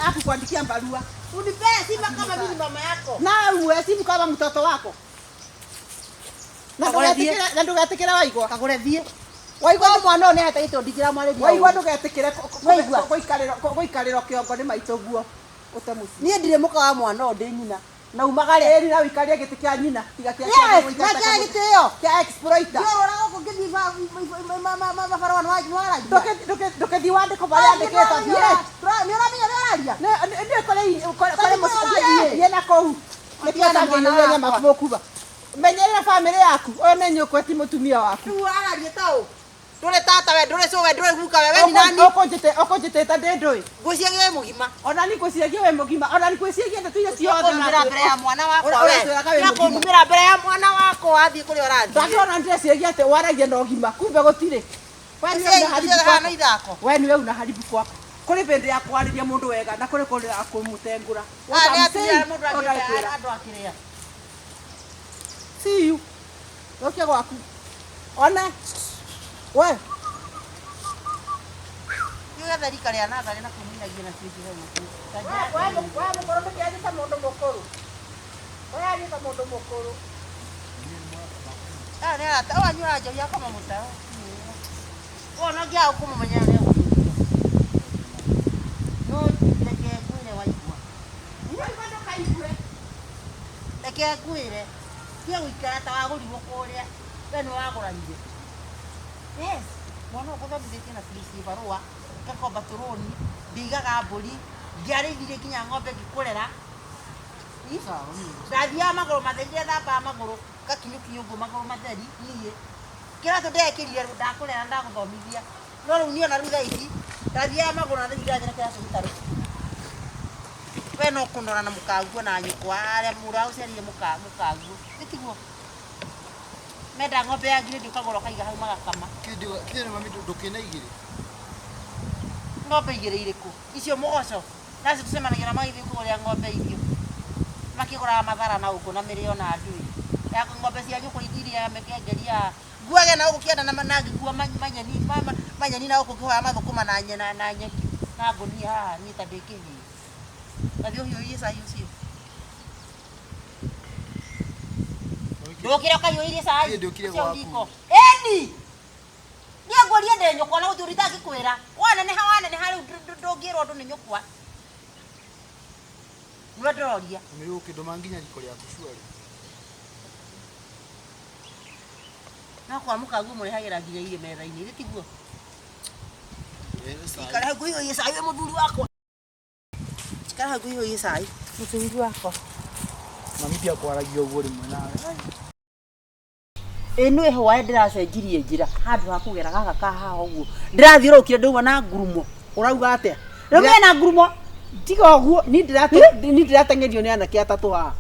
akukwambikia barua Unipee simu kama mimi mama yako. na uwe simu kama mtoto wako na ndũgetĩkĩre waigua Kagure thie. waigua nĩ mwana ũyũ nĩ Ĩto ndikira mwarĩria. waigua ndũgetĩkĩre Waigua. gũikarĩrwo kĩongo nĩ maitũ guo ũte mũciĩ Niĩ ndirĩ mũka wa mwana ũyũ ndĩ nyina. Na umagare. ĩri na wĩikarie gĩtĩ kĩa nyina tiga kĩa Yes, na kĩa gĩtĩo. kĩa exploiter Ndio rora gũkũ ngĩthiĩ mabarũa waragia. ndũkĩthiĩ wandĩko marĩa andĩkĩtwo thiĩ Nĩũramenya nĩaragia. kore mũciĩ na kũu nĩkĩotangĩiria nyama mũkuba menyerera bamĩrĩ yaku ũyũ nĩ nyũkwe ti mũtumia waku Rĩu araria ta ũ. Ndũrĩ tata we, ndũrĩ cũwe, ndũrĩ guka we, ni nani? ũkũnjĩtĩte ndĩ ndũĩ Ngwĩciagia wĩ mũgima. ona nĩ ngwĩciagia wĩ mũgima ona nĩ ngwĩciagia ndeto iria ciothe Ũkũnumĩra mbere ya mwana wakwa we. Ũratwĩraga wĩ mũgima. Ũkũnumĩra mbere ya mwana wakwa wathiĩ kũrĩa ũrathiĩ. ndakĩona ndĩreciagia atĩ waragia na ũgima kumbe gũtirĩ we nĩwe unaharibu kwako kũrĩ bĩndĩ ya kwarĩria mũndũ wega na kũrĩ kũrĩ ya kũmũtengũra siu ũkia gwaku one we Nĩgetha rika rĩa natharĩ na kũminagia na ciĩnji hau mũkuru. mũkũrũ ndũkĩanyita mũndũ mũkũrũ ũyanyita mũndũ mũkũrũ Nĩ arata wanyua njoria kama mũtao. Wona ngĩa ũkũmũmenya nĩ ũgũthiĩ. No reke ngwĩre waigua. waigua ndũkaigue Reke ngwĩre. Tia gũikara ta wagũrirwo kũrĩa. We nĩ wagũranire. Yes. Mwana ũgũthomithĩtie na bici barũa. Ngakomba tũrũni. Ndigaga mbũri. Ndiarĩithire nginya ng'ombe ngĩkũrera. Ndathiaga magũrũ matheri ndethambaga magũrũ. Ngakinyũkinya ũguo magũrũ matheri niĩ. Kĩratũ ndekĩrire ndakũrera ndagũthomithia. No rĩu niĩ ona rĩu thaa ici Tathia magũra na njira njĩra kĩacu gĩtarũ. We no kũnora na mũkanguo na nyũkwa arĩa mũra ũciarire mũkanguo. Gĩtiguo. Menda ng'ombe ya ngiri ndĩũkagũra ũkaiga hau magakama. Kĩndũ mami ndũkĩna igĩrĩ. Ng'ombe igĩrĩ irĩkũ? Icio mũgoco. Nacio tũcemanagia na magĩthiĩ kũgũrĩra ng'ombe irio. Makĩgũraga mathara na ũkũ na mĩrĩo na ndui. Ya ng'ombe cia nyũkwa ithiria mekengeria. Nguage na ũkũ kĩanda na ngĩkua manyeni na ũkũ kĩhoya mathũkũma na nyeni na ngũnia haha niĩ ta ndĩkĩhiĩ. Gathi ũhiũhie cai ũcio. Ndũkĩra ũkahiũhĩrie cai ũcio riko. Eni! Niĩ ngũrie ndĩ nyũkwa na gũthiĩ ũrĩa itangĩkwĩra. Waneneha rĩu ndũngĩrwo ũndũ nĩ nyũkwa. Nĩwe ndĩroria. Nĩ ũkĩndũma nginya riko rĩaku cuarĩ. No kwa mũkanguo mũrehagĩra nginya irio metha-inĩ. Gĩtiguo. Ikara hau ngũhiũhie cai we mũthuri wakwa. Ikara hau ngũhiũhie cai mũthuri wakwa. Mami ndiakwaragia ũguo rĩmwe nawe. Ĩno ĩhũa ndĩracenjirie njĩra handũ ha kũgera gaka kaha ũguo. Ndĩrathiũrũrũkire ndauma na ngurumo. Ũrauga atĩa? Rĩu mena ngurumo. Tiga ũguo ni ndĩrateng'erio nĩ anake atatũ haha.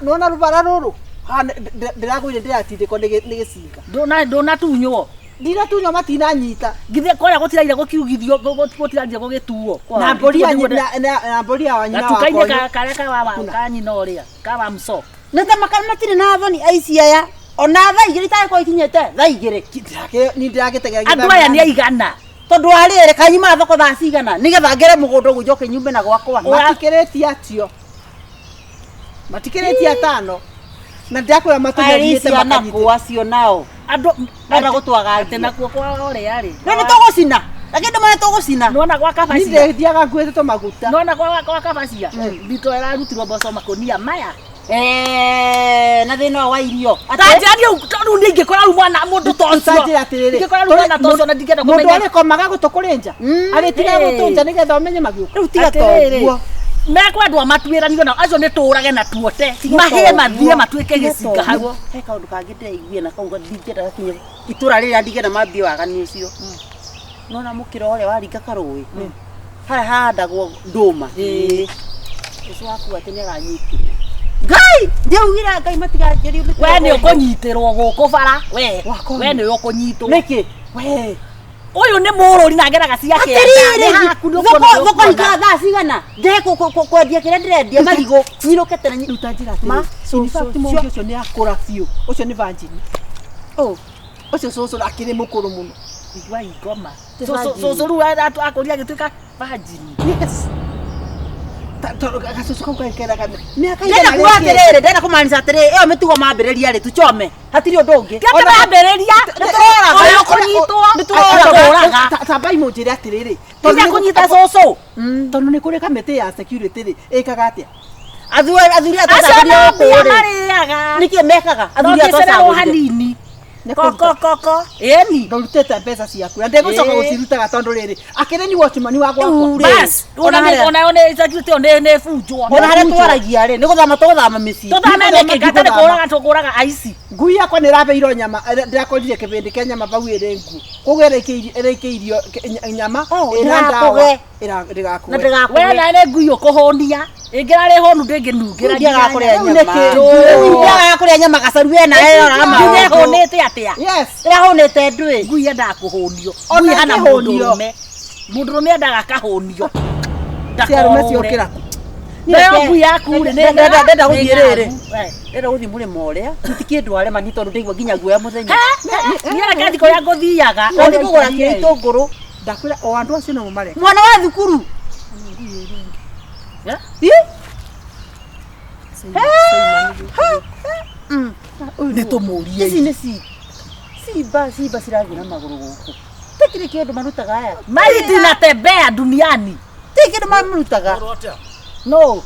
Nona rũbara rũrũ ndĩragũire ndĩratindĩkwo nĩ gĩcinga. Ndũnatunywo. Ndinatunywo matinanyita. Githĩ kũrĩa gũtiraire gũkiugithio gũtiraire gũgĩtuo. Na mbũri ya wanyina wakwa. Gatukaine karĩa ka nyina ũrĩa ka wa mso. Nĩta matirĩ na thoni aici aya. Ona thaa igĩrĩ itarĩko ikinyĩte thaa igĩrĩ. Ni ndĩragĩtegera andũ aya nĩ aigana. Tondũ arĩrĩ kanyuma thoko thaa cigana nĩgetha ngere mũgũnda ũguo njoke nyumbe na gwakwa. Matikĩrĩtie atio. Matikĩrĩtie atano. Na ndakwĩra matũnyarĩte makanyite. Acio nao. Andũ nenda gũtwaga atĩ nakuo kwa ũrĩa rĩ. Nĩ tũgũcina. Lakini mwana tũgũcina. Nona gwa kabacia. Nĩ ndĩthiaga nguĩte maguta. Nona gwa kabacia. Ndito ĩrarutirwo mboco makũnia maya. Na thĩna wa irio. Atanjani rĩu nĩ ingĩkora rĩu mwana mũndũ ta ũcio. Ingĩkora rĩu mwana ta ũcio na ndingĩenda kũmenya. Mũndũ arĩkomaga gũtũkũrĩ nja. Arĩtiga gũtũnja nĩgetha ũmenye magĩũka. Rĩu tiga toguo. Mekwendwo matuĩranio nao acio nĩ tũũrage na tuote. Mahĩe mathiĩ matuĩke gĩcinga hau. He kaũndũ kangĩ ndĩraiguia na kau ndingĩenda gakinye itũra rĩrĩa ndingĩenda mambie wagani ũcio. Nona mũkĩra ũrĩa waringa karũĩ. Harĩa handagwo ndũma. Ũcio waku atĩ nĩaranyitire. Ngai! Ndiaugire Ngai matiganjerie mĩtwe. We nĩ ũkũnyitĩrwo gũkũ bara. We nĩ ũkũnyitwo. Nĩkĩ? We ũyũ nĩ mũrũri na ngeraga ciake. Thoko ikaga thaa cigana. Ndehe kwendia kĩrĩa ndĩrendia marigũ. Nyirũke tene ruta njĩra atĩrĩ. In fact mũndũ ũcio nĩ akũra biũ. Ũcio nĩ vanjini. Ũcio cũcũ akĩrĩ mũkũrũ mũno. Igua ingoma. Cũcũ rĩu akũria agĩtuĩka vanjini. Yes. Gacũcũ kau gakera kame. Ndenda kũmaanisha atĩrĩ ĩyo mĩtugo mambĩrĩria rĩ tuchome. Hatirĩ ũndũ ũngĩ. Kĩrĩa mambĩrĩria nĩtũroraga. Ũyũ kũnyitwo nĩtũroraga. Tambai mũnjĩre atĩrĩrĩ. Tondũ kũnyita cũcũ. Tondũ nĩ kũrĩ kamĩtĩ ya security rĩ ĩkaga atĩa? Athuri atacagũria gũkũ rĩ. Nĩkĩ mekaga? Athuri atacagũria hanini. Koko. Eni. Ndũrutĩte mbeca ciaku. Na ndĩgũcoka gũcirutaga tondũ rĩrĩ. Akĩrĩ ni watchman wa gwakwa. Bas. Ona nĩ security nĩ bunjwo. Ona harĩa twaragia rĩ. Nĩ gũthama tũgũthama mĩciĩ. Tũthame nĩkĩ gatarĩ kũraga aici. Ngui yakwa nĩ ĩrabeirwo nyama. Ndĩrakorire kĩbĩndĩ kĩa nyama bau ĩrĩ ngu. Kũguo ĩrĩkĩirio nyama. Ĩna ndawa. Ĩrĩgakũwe. We na nĩ ngui ũkũhũnia. Ingĩrarĩ honu ndĩngĩnungĩra ndĩgakũrĩa nyama. Ndĩgakũrĩa nyama Gacharu we na ĩrora ma. Ndĩhũnĩte atĩa? Yes. Ĩrahũnĩte ndũĩ. Ngui endaga kũhũnio. Ngui hana mũndũrũme. Mũndũrũme endaga kahũnio. Ciarũme ciokĩra ku. Nĩyo ngui yaku rĩ. Ndenda gũthiĩ rĩrĩ. Ndenda gũthiĩ mũrĩmo ũrĩa. Tutikĩndware mani tondũ ndaigua nginya guoya mũthenya. Niĩ reke thikũ ya ngũthiaga. Ũthĩ kũgũra kĩrĩ itũngũrũ. Ndakwĩra o andũ acio no mareka. Mwana wa thukuru. Nĩ tũmũrie. Ici nĩ simba cirathiĩ na magũrũ gũkũ. Tikĩrĩ kĩndũ marutaga aya. Maiti na tembea duniani. Tikĩrĩ kĩndũ marutaga. No.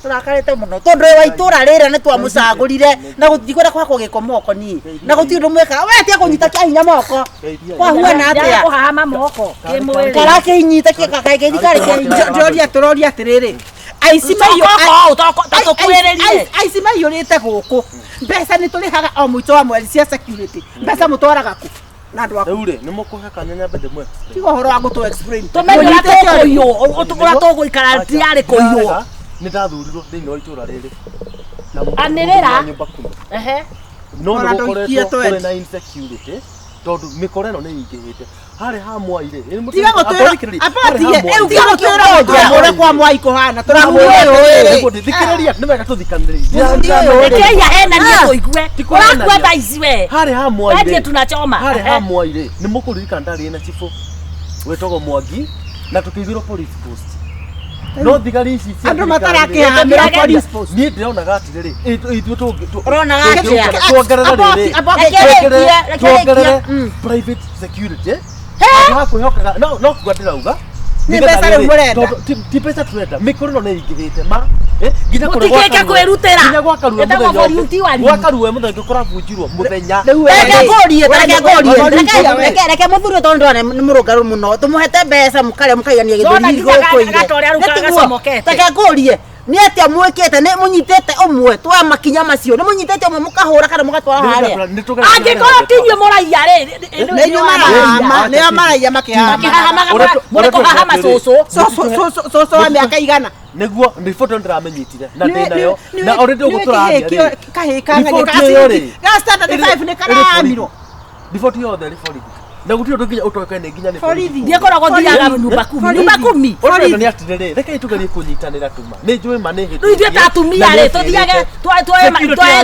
Tũrakarĩte mũno tondũ wa itũra rĩrĩa nĩ twamũcagũrire na gũtikwenda kwakwo gĩko moko niĩ. Na gũtirĩ ũndũ mweka. We atia kũnyita kĩhinya moko. Kwahuana atĩa? Kũhama moko. Karakĩnyita kĩkakaigĩthi karĩ kĩhinya. Njoria tũroria atĩrĩrĩ. aici mahiũ tũkwĩrĩrie aici mahiũrĩte gũkũ mbeca nĩ tũrĩhaga o mũico wa mweri cia security mbeca mũtwaraga kũ na andũ aku rĩu rĩ nĩ mũkũhe kanya nyambe ndĩmwe tiga ũhoro wa gũtũ explain tũmenye ũrĩa tũkũiywo ũrĩa tũgũikara tiarĩ kũiywo nĩ ndathurirwo thĩinĩ wa itũũra rĩrĩ anĩrĩra no nĩ gũkoretwo kũrĩ na insecurity tondũ mĩkora ĩno nĩ ingĩhĩte harĩ ha Mwai rĩ tiga gũtwĩra apatie tiga gũtwĩra ũrĩa kwa Mwai kũhana tũramwĩra thikĩrĩria nĩ wega tũthikanĩrĩrie Kenya hena niĩ tũigue ũrakua thaa ici we harĩ ha Mwai rĩ tunachoma harĩ ha Mwai rĩ nĩ mũkũririkana ndarĩ na cibũ wetagwo Mwangi na tũkĩigĩrwo police post no thigari ici cia andũ matarakĩhamĩra police post niĩ ndĩronaga atĩrĩrĩ ithuĩ ũronaga atĩa tuongerere private security hakwĩhokaga no kuga ndĩrauga nĩ mbeca rĩu mũrenda ti mbeca tũrenda mĩkũrĩ ĩno nĩ ingĩhĩte ma nginya mũtikĩke kwĩrutĩra nginya gwakaruwe mũthenya kũrabunjirwo mũthenya reke mũthuri tondũ nĩ mũrũngarũ mũno tũmũhete mbeca mũkarĩa mũkaigania gĩthũri gũkũ-inĩ reke ngũrie nĩ atĩa mwĩkĩte nĩ mũnyitĩte ũmwe twa makinya macio nĩ mũnyitĩte ũmwe mũkahũra kana mũgatwara harĩa angĩkorwo ti inyuĩ mũraiya rĩ nĩo maraiya makĩhahama mũrĩkũhahama cũcũ wa mĩaka igana nĩguo riboti ndĩramenyitire na ndĩnayo na already ũguo tũraria kahĩ ga standard 5 nĩ karamirwo riboti yothe rĩ borithi na gũtirĩ ũndũ nginya ũtokaine nginya nĩ borithi ndiakoragwo thiaga nyumba kumi borithi nĩ atĩrĩrĩ reke tugerie kũnyitanĩra tuma nĩ njũĩ ma nĩ hĩndĩ ithuĩ ta atumia rĩ tũthiage twoe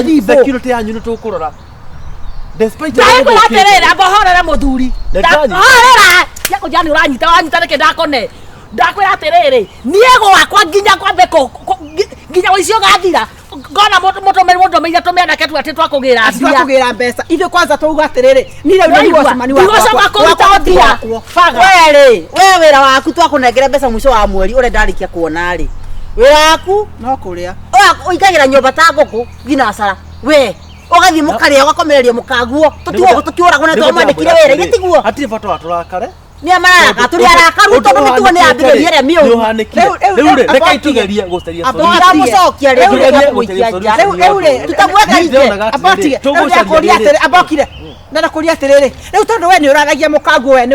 thimbo security yanyu nĩ tũkũrora despite ndakwĩra atĩrĩrĩ amba ũhorere mũthuri horera yakũnja nĩ wanyita reke ndakone ndakwĩra atĩrĩrĩ niĩ gwakwa nginya kwambe nginya ũici ũgathira ngona mũtũmĩire tũmĩanake tu atĩ twakũgĩra mbeca ithuĩ kwanza tũuga atĩrĩrĩ nĩ rĩu nĩ wacemani we wĩra waku twakũnengere mbeca mũico wa mweri ũrĩa ndarĩkia kuona rĩ wĩra waku no kũrĩa ũingagĩra nyũmba ta ngũkũ thinacara we ũgathiĩ mũkarĩa ũgakomereria mũkaguo tũtiũragwo na twamwandĩkire wĩra gĩ tiguo hatirĩ bata wa tũrakare nĩ amaraka tũrĩ arakaru tondũ mĩtugo nĩ yambĩrĩria ĩrĩa mĩũru rĩu rĩ reke itugerie gũcaria mũcokia rĩu tutamwethaitĩ abokire ndakũria atĩrĩrĩ rĩu tondũ we nĩ ũraragia mũkanguo we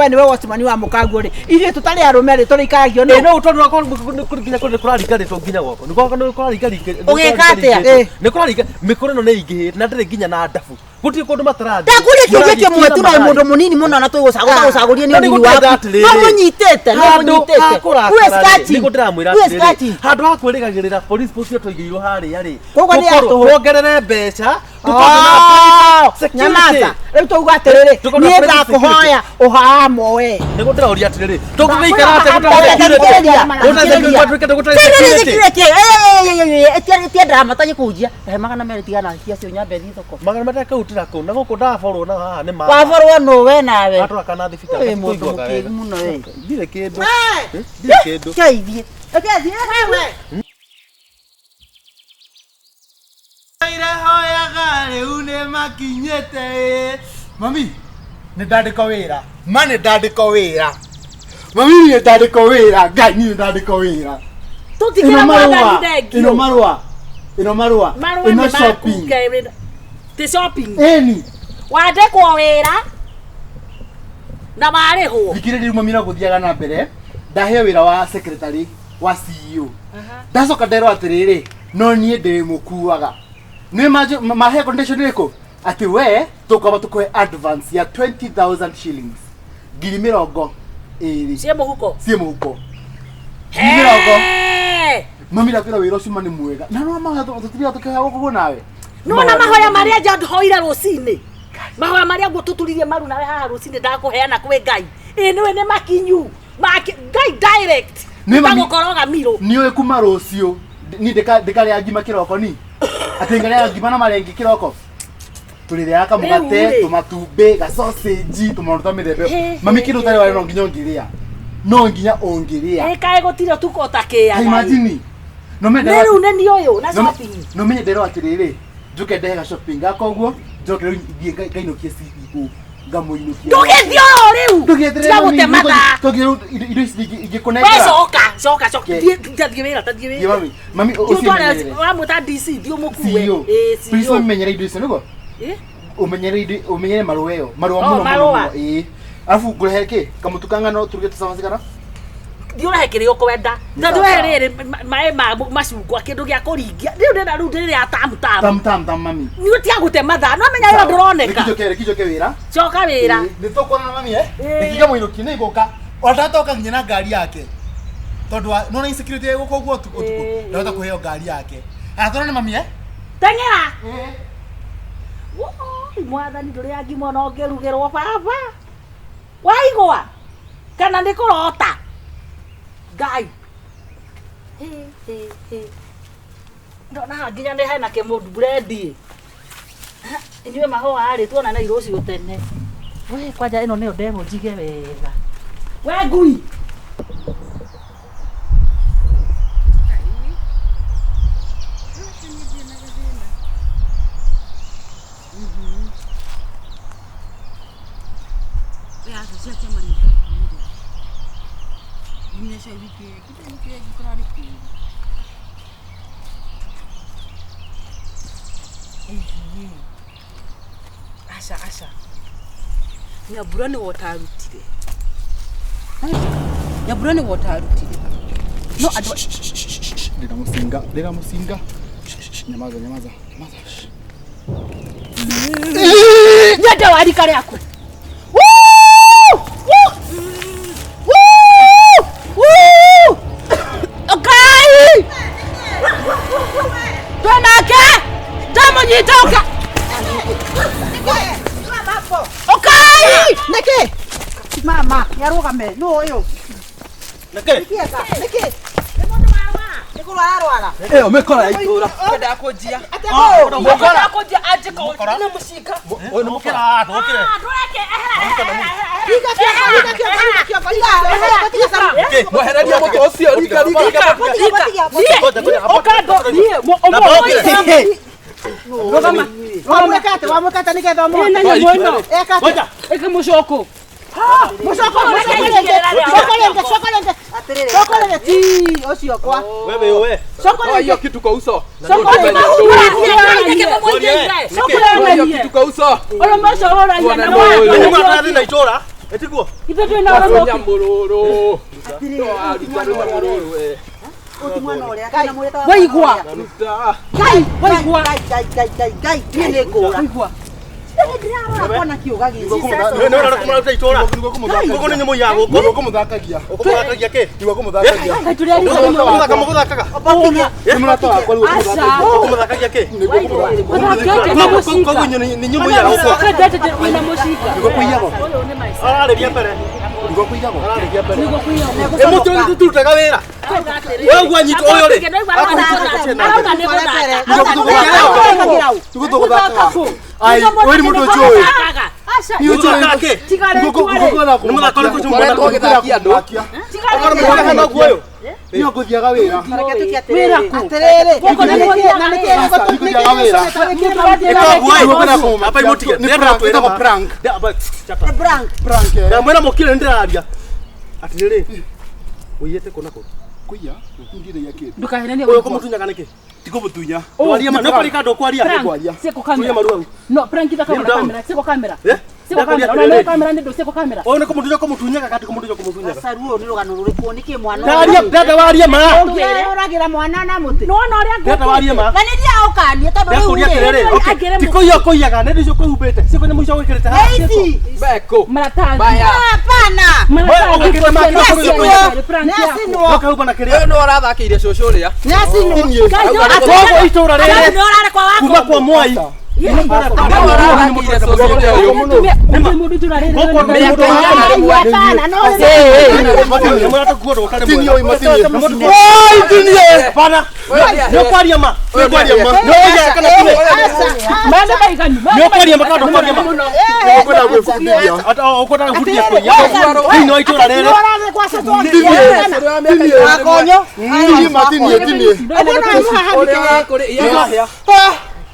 nĩwe wacimani wa mũkanguo rĩ ithuĩ tũtarĩ arũme rĩ tũrĩikaragio no tondũ nginya kũrarĩkanĩtwo nginya gwako nĩ ũgĩka atĩa nĩ kũrarĩka mĩkũrĩ ĩno nĩ ingĩhĩte na ndĩrĩ nginya na ndabu gũtirĩ kũndũ matarathi ndakũria kĩũria kĩmwe tu no mũndũ mũnini mũno na tũgũcagũria nĩ ũnini waku no mũnyitĩte handũ ha kwĩrĩgagĩrĩra police post ĩyo tũigĩirwo harĩa rĩ koguo nĩ tuongerere mbeca nyamaza rĩu tũuga atĩrĩrĩ niĩ ndakũhoya ũhamo we nĩguo ndĩroria atĩrĩrĩ tũgũgĩikara atĩa ndarama tagĩkũnjia he magana merĩ tigana ciacio nyambe thiĩ thoko magana matakũrutĩra kũu na gũkũ ndaborwo na haha nĩ ma waborwo nũwe nawe atwaka na thibitarĩ mũndũ mũkĩgu mũno we ndirĩ kĩndũ ndirĩ kĩndũ keithie we hoyaga rĩu nĩ makinyĩte mami nĩ ndandĩko wĩra ma nĩ ndandĩko wĩra mami nĩ ndandĩko wĩra ngai nĩ ndandĩko wĩra ĩno marũa ĩno shopping ĩni wandĩkwo wĩra na marĩhwo thikĩrĩria mami na gũthiaga na mbere ndaheo wĩra wa secretary wa CEO ndacoka nderwo atĩrĩrĩ no niĩ ndĩmũkuaga nĩ mahe condition ĩrĩkũ atĩ we tũkwamba tũkũhe advance ya 20,000 shillings ngiri mĩrongo ĩrĩ ciĩ mũhuko mami ndakwĩra wĩra ũcio nĩ mwega na no tũtiriga tũkĩhoya gũkũ nawe nona mahoya marĩa njohoire rũcinĩ mahoya marĩa guo tũturirie maru nawe haha rũcinĩ ndakũheana kwĩ Ngai nĩwe nĩ makinyu Ngai direct ndagũkoroga miro nĩũĩ kuma rũciũ ni ndĩkarĩa ngima kĩroko ni atĩ ngarĩa ngima na marengi kĩroko tũrĩrĩaga kamũgate tũmatumbĩ gasausage tũmaruta mĩthembe mami kĩndũ ũtarĩ warĩ no nginya ũngĩrĩa no nginya ũngĩrĩa kaĩ gũtirĩ tuko ta kĩa imagine no rĩu nĩ niĩ ũyũ na shopping no menye nderwo atĩrĩrĩ njuke ndehe shopping gakwa ũguo njoke rĩu thiĩ ngainũkie CEO ngamũinũkia ndũgĩthiĩ rĩu tiga gũte mathaa indo ici ingĩkũnengera wecoka coka. Tathie wĩra, tathie wĩra. Mami, mami usimenyerere. Wamwĩta DC ndio mũkuwe. CEO. Please umenyerere indo icio nĩguo? Umenyerere marũa ĩyo. Marũa mũno. Alafu ngurehe kĩ? Kamutu kangano turugĩte sawa cigana? Ndiũrehe kĩrĩa ũkwenda. Tondũ we rĩrĩ maĩ ma macungwa kĩndũ gĩa kũringia. Rĩu ndĩrenda rĩu rĩrĩa tamu. Mami. Nĩ ũtiga gũte mathaa. No menya wĩra ndũroneka. Kijoke wĩra. Coka wĩra. Nĩtũkuona mami Ikiga mũinũki nĩ igũka. Watatoka nginya na ngari yake. Tondũ nona insecurity gũkũ ũguo ũtukũ. Ndahota kũheo ngari yake. Atona nĩ mami Teng'era. Mwathani ndũrĩ angima no ngĩrugĩrwo baba. Waigua? Kana nĩ kũrota? Ngai. Ndona nginya nĩ hena kĩmũndu brendi. Inyuĩ mahũa rĩ tuona na irocio tene. We kwanja ĩno nĩyo ndemo njige wega. We ngui. Asha. Nyabura nĩ wotarutire. Nyabura nĩ wotarutire. No andũ ndĩramucinga. Nyamaza. Nyenda warika rĩaku. Okay. Tonake. Tamunyitoka. Okay. Neke. Mama, yarugame. No yo. Neke. Neke. Nikurarwara. Umekora itura. Kwenda kujia. Mukora kujia aje ko na musika. Oyo mukora tokire. Mwehereria moto ucio rika. Wamukata nigetha mo. Eka mucoko. Sokolenge. Sokolenge ti ucio kwa. Wewe. Sokolenge hiyo kitu kwa uso. Sokolenge kitu kwa uso. Olo maso ora ya na Ni mwatari na itora. Etiguo. Itete na ora Nyamururu. Waigua. Gai. Waigua. Kona kiuga gĩci. Nĩ ũrarora kũmũruta itora. Gũkũ nĩ nyamũ ya gũkũ. Kũmũthakagia. Ũkũmũthakagia kĩ? Nĩguo kũmũthakagia. Mũthakaga. Nĩ mũrata wakwa rĩu Ũkũmũthakagia kĩ? Koguo nĩ nyamũ ya gũkũ. nĩguo kũiyagwo. Ararĩria mbere. Nĩguo kũiyagwo. Ararĩria mbere. Mũtũ nĩ tũtutaga wĩra. Wewe gwanyitwo ũyũ rĩ. Tũgũthakaga. Ai, wewe ni mũndũ ũjũĩ. Ni ũjũĩ kĩ? Nĩ mũthako ũrĩkũ Tũgũthakia andũ. Okorwo mũthaka hana guoyo. Niĩ ngũthiaga wĩra. Wĩra ku. Atĩrĩrĩ. Nĩ prank. Prank. Mwena mũkire ndĩraria. Atĩrĩrĩ. Ũiyĩte kũ nako? Kũiya. Ndirĩia kĩndũ. Ndukahenania Ũyũ kũmũtunyaga nĩkĩ? Tikũmũtunya. Twaria ma, nĩ kwarika andũ kwaria. Siko kamera. Maruau. No, prank itakuwa kamera. Siko kamera. Siko Ndakuria kamera. Unaona kamera ndio siko kamera. Ũyũ nĩ kũmũtunyaga kati kũmũtunyaga. Saruo ni rugano ruriku niki mwana. Ndaria, ndenda warie ma. Uragira mwana na muti. No ria Ndenda warie ma. Na nĩ dia ukanie tondu Ndakuria atĩrĩrĩ. Tiko iyo kũiyaga, nĩ ndicio kũhumbĩte. Siko nĩ mũico gwĩkĩrĩte haha. Eici. Beko. Maratathi. Hapana. Wakahumba na kĩrĩa. Wewe nĩ ũrathakĩire cũcũ rĩa. Nyasinwo. Koguo itũra rĩrĩ. Kuma kwa Mwai.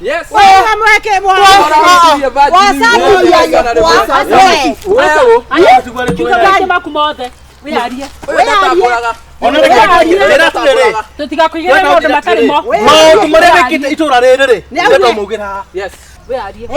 Yes. Wewe mweke mwana. Wasabi ya kwa. Tukaje makumothe. Wiyarie. Wewe Ona ndĩra tũrĩ. Tũtigakuigĩre maũndũ matarĩ mo. Maũndũ marĩa wĩkĩte itũra rĩrĩ rĩ. Nĩgetha maugĩra haha. Yes. We arie.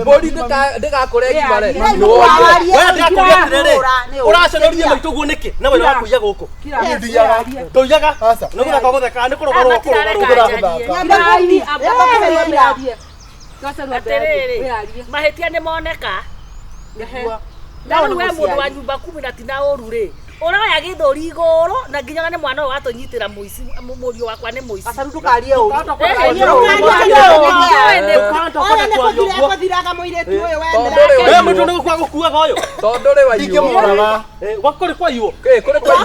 Bodi ndĩgakũrengi bare. Ũraconoria maitũguo nĩkĩ? Na wewe wakũiya gũkũ. Ndũiyaga. Nĩ gũthaka gũtheka nĩ kũrũgarwo Mahĩtia nĩ moneka. Na rĩu we mũndũ wa nyũmba kumi na ti na ũru rĩ. Ũroya gĩthũri igũrũ na nginya nĩ mwana ũyũ watũnyitĩra mũici mũriũ wakwa nĩ mũici. Aca ndukarie ũru. Mũndũ nĩ gũkua gũkuaga ũyũ. Tondũ rĩ wa iyo. Wakũrĩ kwa iwo. Kũrĩ kwa iwo.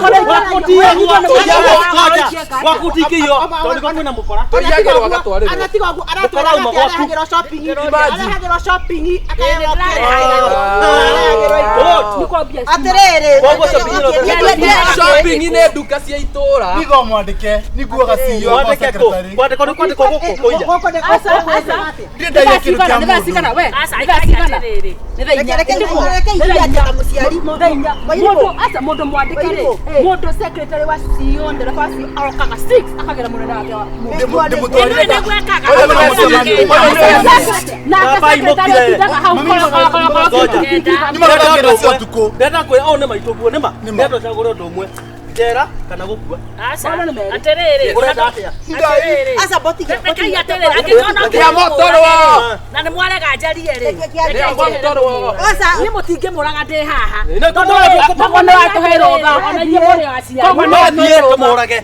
Wakutikĩyo. Tondũ kwa kwĩna mũkora. Tũiyagĩrwo agatwarĩrwo. Arahagĩrwo shopping Shopping nĩ nduka cia itũra. Nigo mwandĩke, niguoga CEO wa secretary. Kwandĩko nĩ kwandĩko gũkũ kũiya. Ndĩndagia kĩndũ kĩa mũndũ. Mũndũ mwandĩke rĩ, mũndũ secretary wa CEO ndereba CEO arokaga 6 akagera mũnene wake wa Ndĩmũtwarire nda. na secretary atindaga hau Nĩmaragĩra cia ũtukũ. Ndenda kwĩra o nĩ maitũguo nĩma. Ndenda cagũre ũndũ ũmwe. Njera kana gũkua. Atĩrĩrĩ. Ũrenda atĩa? Aca botiga. Rekei atĩrĩrĩ angĩkona Kĩa motorwo. na nĩ mwarega njarie rĩ. Kĩa motorwo. Aca Nĩ mũtingĩmũraga ndĩ haha. Tondũ Koguo nĩ watũhe rũtha. Ona inyuĩ mũrĩ wa ciana. Koguo no thiĩ tũmũrage.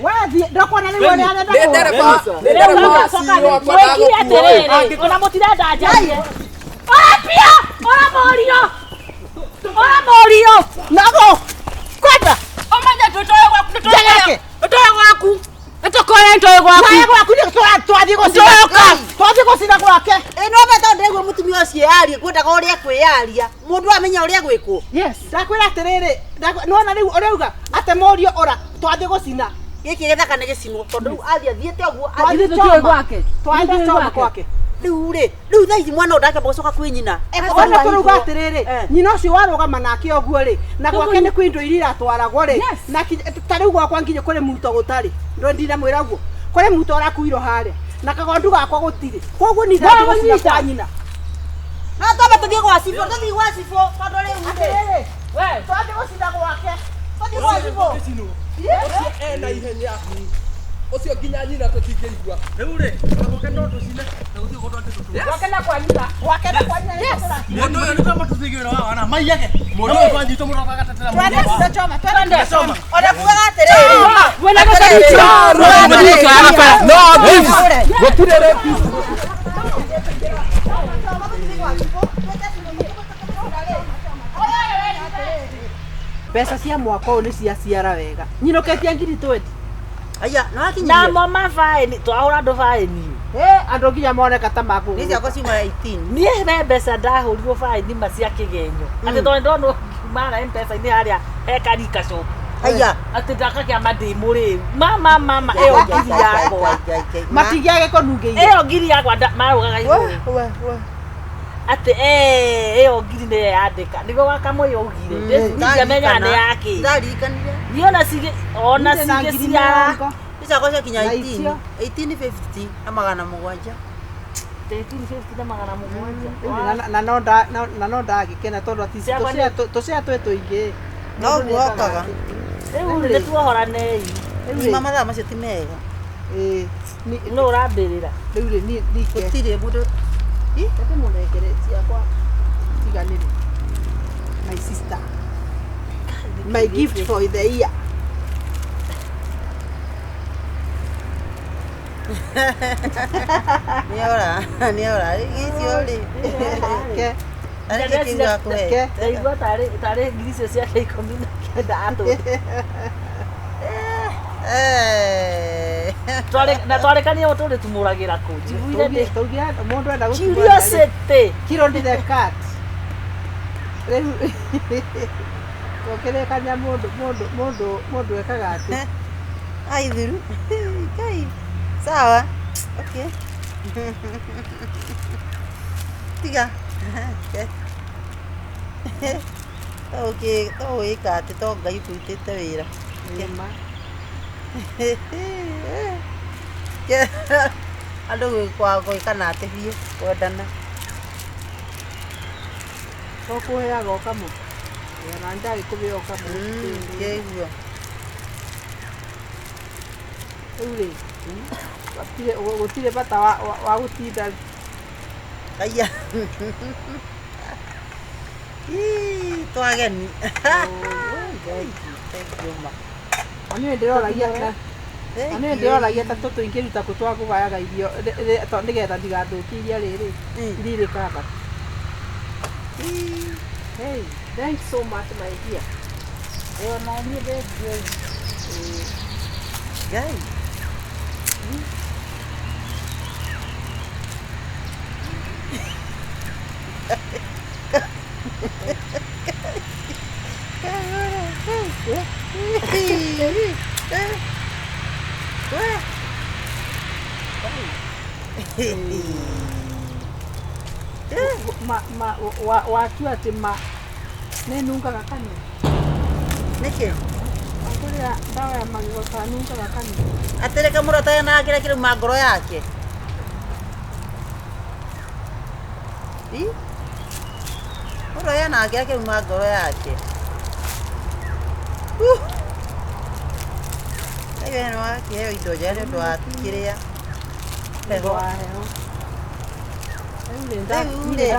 nĩ ndereba CEO akwa ndagũkuo. Ona mũtirenda njarie. Ora pia! Ora morio! Ora morio! Nago! Kwenda! Omanya tutoe gwaku, tutoe gwaku. Nĩtũkoya ntoe gwaku. twathiĩ gũcina gwake. Ĩno beto ndĩguo mũtumia ũcio yarie kwendaga ũrĩa kwĩyaria. Mũndũ amenya ũrĩa gwĩkwo. Yes. Ndakwĩra atĩrĩrĩ, nĩwona rĩu ũrauga atĩ morio ora twathiĩ gũcina. Gĩkĩ gĩthaka nĩ gĩcinwo tondũ rĩu athiĩ athiĩte ũguo Tũthiĩ gwake. Twathiĩ choma gwake. Rĩu thaa ici mwana ũndakĩamba gũcoka kwĩ nyina. Ona tũrauga atĩrĩrĩ, nyina ũcio warũgama nake ũguo rĩ, na gwake nĩ kwĩ indo iria iratwaragwo rĩ, na ta rĩu gwakwa nginya kũrĩ muto gũtarĩ. Ndĩramwĩra ũguo. Kũrĩ muto ũrakuirwo harĩa. Na kagondu gakwa gũtirĩ. Koguo nĩ ndathiĩ gũcina kwa nyina. No twambe tũthiĩ gwa cibũ, tũthiĩ gwa cibũ tondũ rĩu rĩ. Twathiĩ gũcina gwake. Tũthiĩ gwa cibũ. Ena ihenya. Ũcio nginya nyina tũtingĩigua. Rĩu rĩ, tũgoke no tũcine na gũthiĩ gũtwa tũtũ. Gwake na kwa nyina. Mũndũ ũyũ nĩ kwamba tũthigĩrĩra wa wana maiyage. Mũndũ ũyũ twanyitwo mũno agatetera mũndũ. Ona kugaga atĩrĩrĩ. Wena gũtaricho. No, this. Gũtirĩ rĩpi. Mbeca cia mwaka ũyũ nĩ ciaciara wega. Nyinũkĩtie ngiri 20. Aya, no Na akinyirie. mama faini, twahũra andũ faini. Andũ nginya moneka ta makũ. Nĩ ciakwa ciuma 18. Niĩ he mbeca ndahũrirwo faini ma cia kĩgenyo. Atĩ tondũ ndona mara M-Pesa-inĩ harĩa he karika shop. Aya. Atĩ ndakakĩama ndĩ mũrĩu. Mama ĩyo ngiri yakwa. Matingĩage kũnungĩire. Ĩyo ngiri yakwa marũgaga igũrũ. Atĩ ĩyo ngiri nĩ yandĩka. Nĩguo wakamũyũ ugire. Ndĩamenya nĩ yake. Ndarikanire. Niona ona cigĩciara. Nĩ ciakwa ciakinya 18. 1850 na magana mũgwanja. 1350 na magana mũgwanja. Na no ndagĩkena tondũ ati tũcea twĩ tũingĩ. No guokaga. Rĩu nĩ tuohoranei. Nĩ mathaa macio ti mega. Nũ ũrambĩrĩra. Rĩu rĩ niĩ Gũtirĩ mũndũ. Ete mũnengere ciakwa tiganĩre. My sister. My gift for the year. Nĩ ora. Icio rĩ. Arĩ kĩkiuga kũhe. Ndaigua tarĩ ngiri icio ciake 19 atũ. Na twarekania ũtũrĩ tumũragĩra kũ njiguire ndĩ Tugia mundu enda gutumura. curiosity Kiro ndi the cat. Rĩu tũkĩrĩkania mũndũ ekaga atĩ. Ai thuru. Kai. Sawa. Okay. Tiga. Okay, ika atĩ to Ngai tũrutĩte wĩra. Nĩma. Andũ gwĩkana atĩ biũ kwendana. Tũkũheaga ũkamũ. Na ndagĩ kũbĩa ũkamũ. Kĩguo. Rĩu rĩ, gũtirĩ bata wa gũtinda. Aya. Twageni. Ani ndĩroragia ta tũtũ ingĩruta kũ twa kũgayaga irio nĩgetha ndigathũkie iria rĩrĩ irĩ kaba. Hey, thanks so much my dear. ona niĩ ndĩngĩ Ngai. Watua atĩ nĩnungaga kanua. Nĩkĩ? Akũrĩa ndawa ya magego kanungaga kanua. Atereka mũrata na kĩrĩa kĩrauma ngoro yake. Mũrata yana kĩrĩa kĩrauma ngoro yake. Ega no akĩheo indo njega nĩ ũndũ wa kĩrĩa. Heho.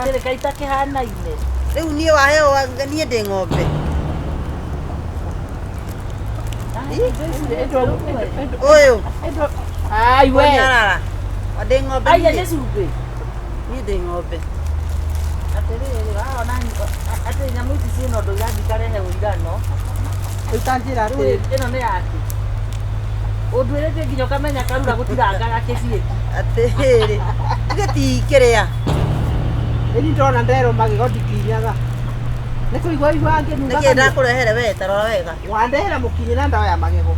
Atereka itakĩhanaine. Rĩu niĩ waheo niĩ ndĩ ng'ombe. Ũyũ. Ai we. Ndĩ ng'ombe. Aya nĩ cumbĩ. Niĩ ndĩ ng'ombe. Atĩrĩrĩ wona atĩ nyamũ ici ciĩna ũndũ irathiĩ ikarehe ũigano. Ũtanjĩra atĩ Ĩno nĩ yake. Ũndũĩrĩte nginya ũkamenya karura gũtirangaga kĩbiĩ. Atĩrĩrĩ. Gĩtikĩrĩa. Ĩni ndona nderwo magego ndikinyaga. Nĩ kũigua ngĩnunga. Nĩkĩ ndakũrehere we tarora wega. Wandehera mũkinyi na ndawa ya magego.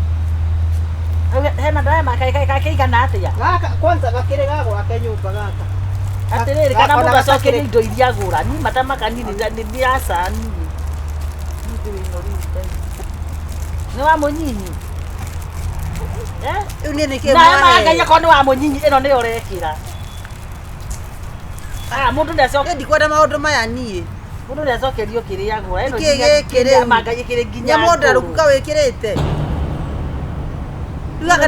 Hena ndawa makĩigana atĩa? Gaka kwanza gakĩrĩ gagwake nyũmba gaka. Atĩrĩrĩ kana mũndũ acokerie indo iria agũra ni matamaka nini nĩ aca nini. Nĩ wa mũnyinyi. Rĩu niĩ nĩkĩ mwahe? Ngai akorwo nĩ wa mũnyinyi ĩno nĩyo ũrekĩra. Mũndũ nĩacokerio. Ndikwenda maũndũ maya niĩ. Mũndũ nĩacokerio kĩrĩa agũra. Ĩno Kĩrĩa Ngai kĩrĩ nginya. Nyamũ ndarũka wĩkĩrĩte. Gaka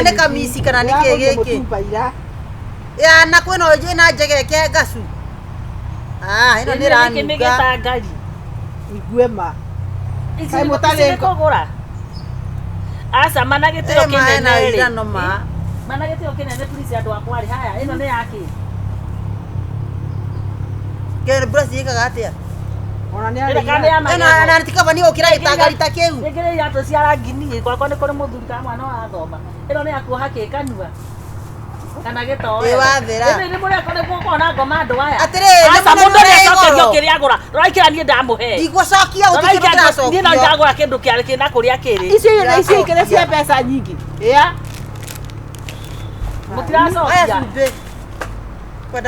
nĩ kamisi kana nĩ kĩ gĩkĩ? Ya na kwĩna njĩna njegeke gacu. Ĩno nĩ ranunga. Nĩgĩta ngari. Igue ma. Ici nĩ kũgũra. Aca mana gĩtĩo kĩnene rĩ. Mana gĩtĩo kĩnene please andũ akwa rĩ. Haya ĩno nĩ yake. Kĩrĩ brush ĩkaga atĩa? Ona nĩ Ĩno na tikaba nĩ ũkĩra gĩtangari ta kĩu. Nĩngĩrĩ yatũ cia rangi niĩ gwakwa nĩ kũrĩ mũthuri kana mwana arathoma. Ĩno nĩ yakuoha kĩkanua. Kana gĩtoo. Nĩ mũrĩa kone guoko na ngoma andũ aya. Atĩrĩrĩ, mũndũ nĩacokerio kĩrĩa agũra. Roikĩra niĩ ndamũhe. Ndigũcokia ũtikĩrĩ ndĩracokia. Niĩ no ndagũra kĩndũ kĩna kũrĩa kĩrĩ. Ici ikĩrĩ cia mbeca nyingĩ. Ĩa. Mũtiracokia.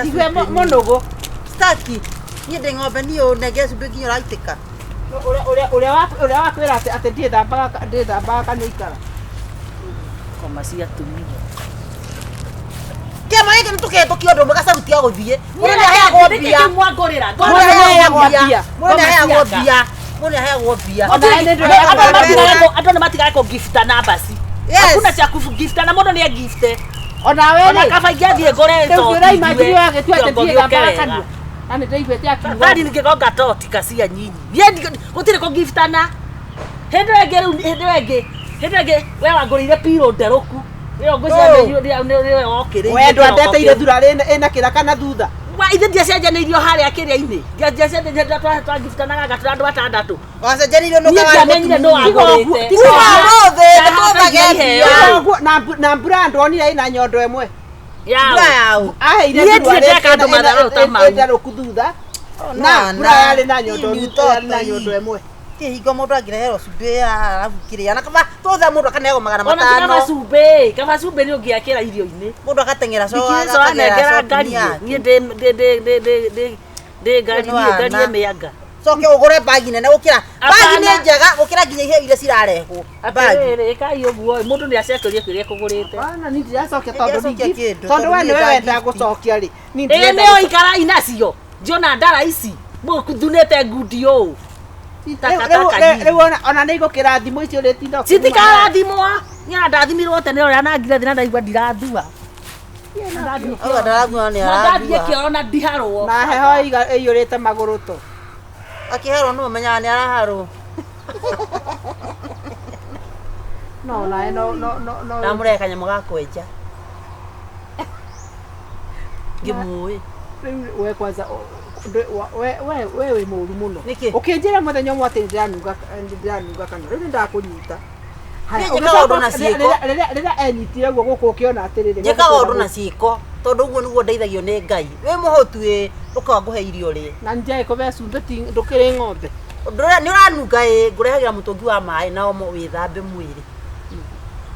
Igue mũnũgũ. Staki. Niĩ ndĩ ng'ombe niĩ ũnenge cumbĩ nginya ũraitĩka. Ũrĩa wakwĩra atĩ ndĩthambaga kanua ikara. Koma cia tumia. Kĩama gĩkĩ nĩ tũkĩhĩtũkia ũndũ ũmwe gacaru tiga gũthiĩ. Mũndũ nĩaheagwo mbia. Mũndũ nĩaheagwo mbia. Andũ nĩ matigaga kũgiftana basi. Hakuna cha kugiftana, mũndũ nĩ agifte. Ona we Ona kaba ingĩathiĩ ngore rĩu ũraimagiri wagĩtua atĩ ndĩthambaga kanua. Na nĩndaiguĩte akiuga. Ndari nĩngĩgonga totika cia nyinyi. Niĩ gũtirĩ kũgiftana. Hĩndĩ ĩngĩ we wangũrĩire piro nderũku. Wendo andeteire thura ĩna kĩraka na thutha. wa ithe dia cenjanĩirio harĩa kĩrĩa-inĩ dia cenjanĩirio twagifutanaga gatũ andũ atandatũ wacenjanirio no nĩamenyire no agũrĩte na mbura ndonire ina nyondo ĩmwe yao aheire ndarũku thutha na mbura yarĩ na nyondo ĩmwe kihingo mũndũ angĩreherwo cumbĩ arabu kĩrĩa na kaba tothe mũndũ akaneagwo 500 kaba cumbĩ nĩ ũngĩakĩra irio-inĩ mũndũ agateng'era anengera ngari niĩ ndĩ ngari mĩanga coke ũgũre bagi nene gũkĩra bagi nĩ njega gũkĩra nginya iheo iria cirarehwo bagi kai ũguo mũndũ nĩ acokerie kĩrĩa kũgũrĩte ana nĩ ndiracokia tondũ we nĩwe wenda gũcokia rĩ nĩ ũikara inacio njona ndara ici mũthunĩte ngundi ũũ rĩu ona nĩ igũkĩra thimũ icio rĩtinda citikarathimwo niĩ ndathimirwo tene ũrĩa nangire thĩ na ndaigua ndirathua ndathiĩ kĩoro na ndiharwo na heho ĩiyũrĩte magũrũ to akĩharwo nĩ ũmenyaga nĩ araharwo ndamũrehe kanyamũ ga kwenja ngĩmũĩ rĩu we kwanza we wĩ mũru mũno ũkĩnjĩra mũthenya ũmwe atĩ ndĩranuga kana rĩu nĩndakũnyita rĩrĩa enyitire guo gũkũ ũkĩona atĩrĩrĩ njĩkaga ũndũ na ciĩko tondũ ũguo nĩguo ndeithagio nĩ Ngai wĩ mũhũtu ũkaga ngũhe irio rĩ na njai kũbe cumbĩ ndũkĩrĩ ng'ombe nĩ ũranunga ngũrehagĩra mũtũngi wa maĩ na omo wĩthambe mwĩrĩ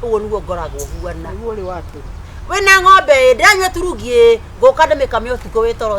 ũguo nĩguo ngoragwo huana ũrĩ watu wĩna ng'ombe ndĩranyua turungi ngũka ndĩmĩkame ũtukũ wĩ toro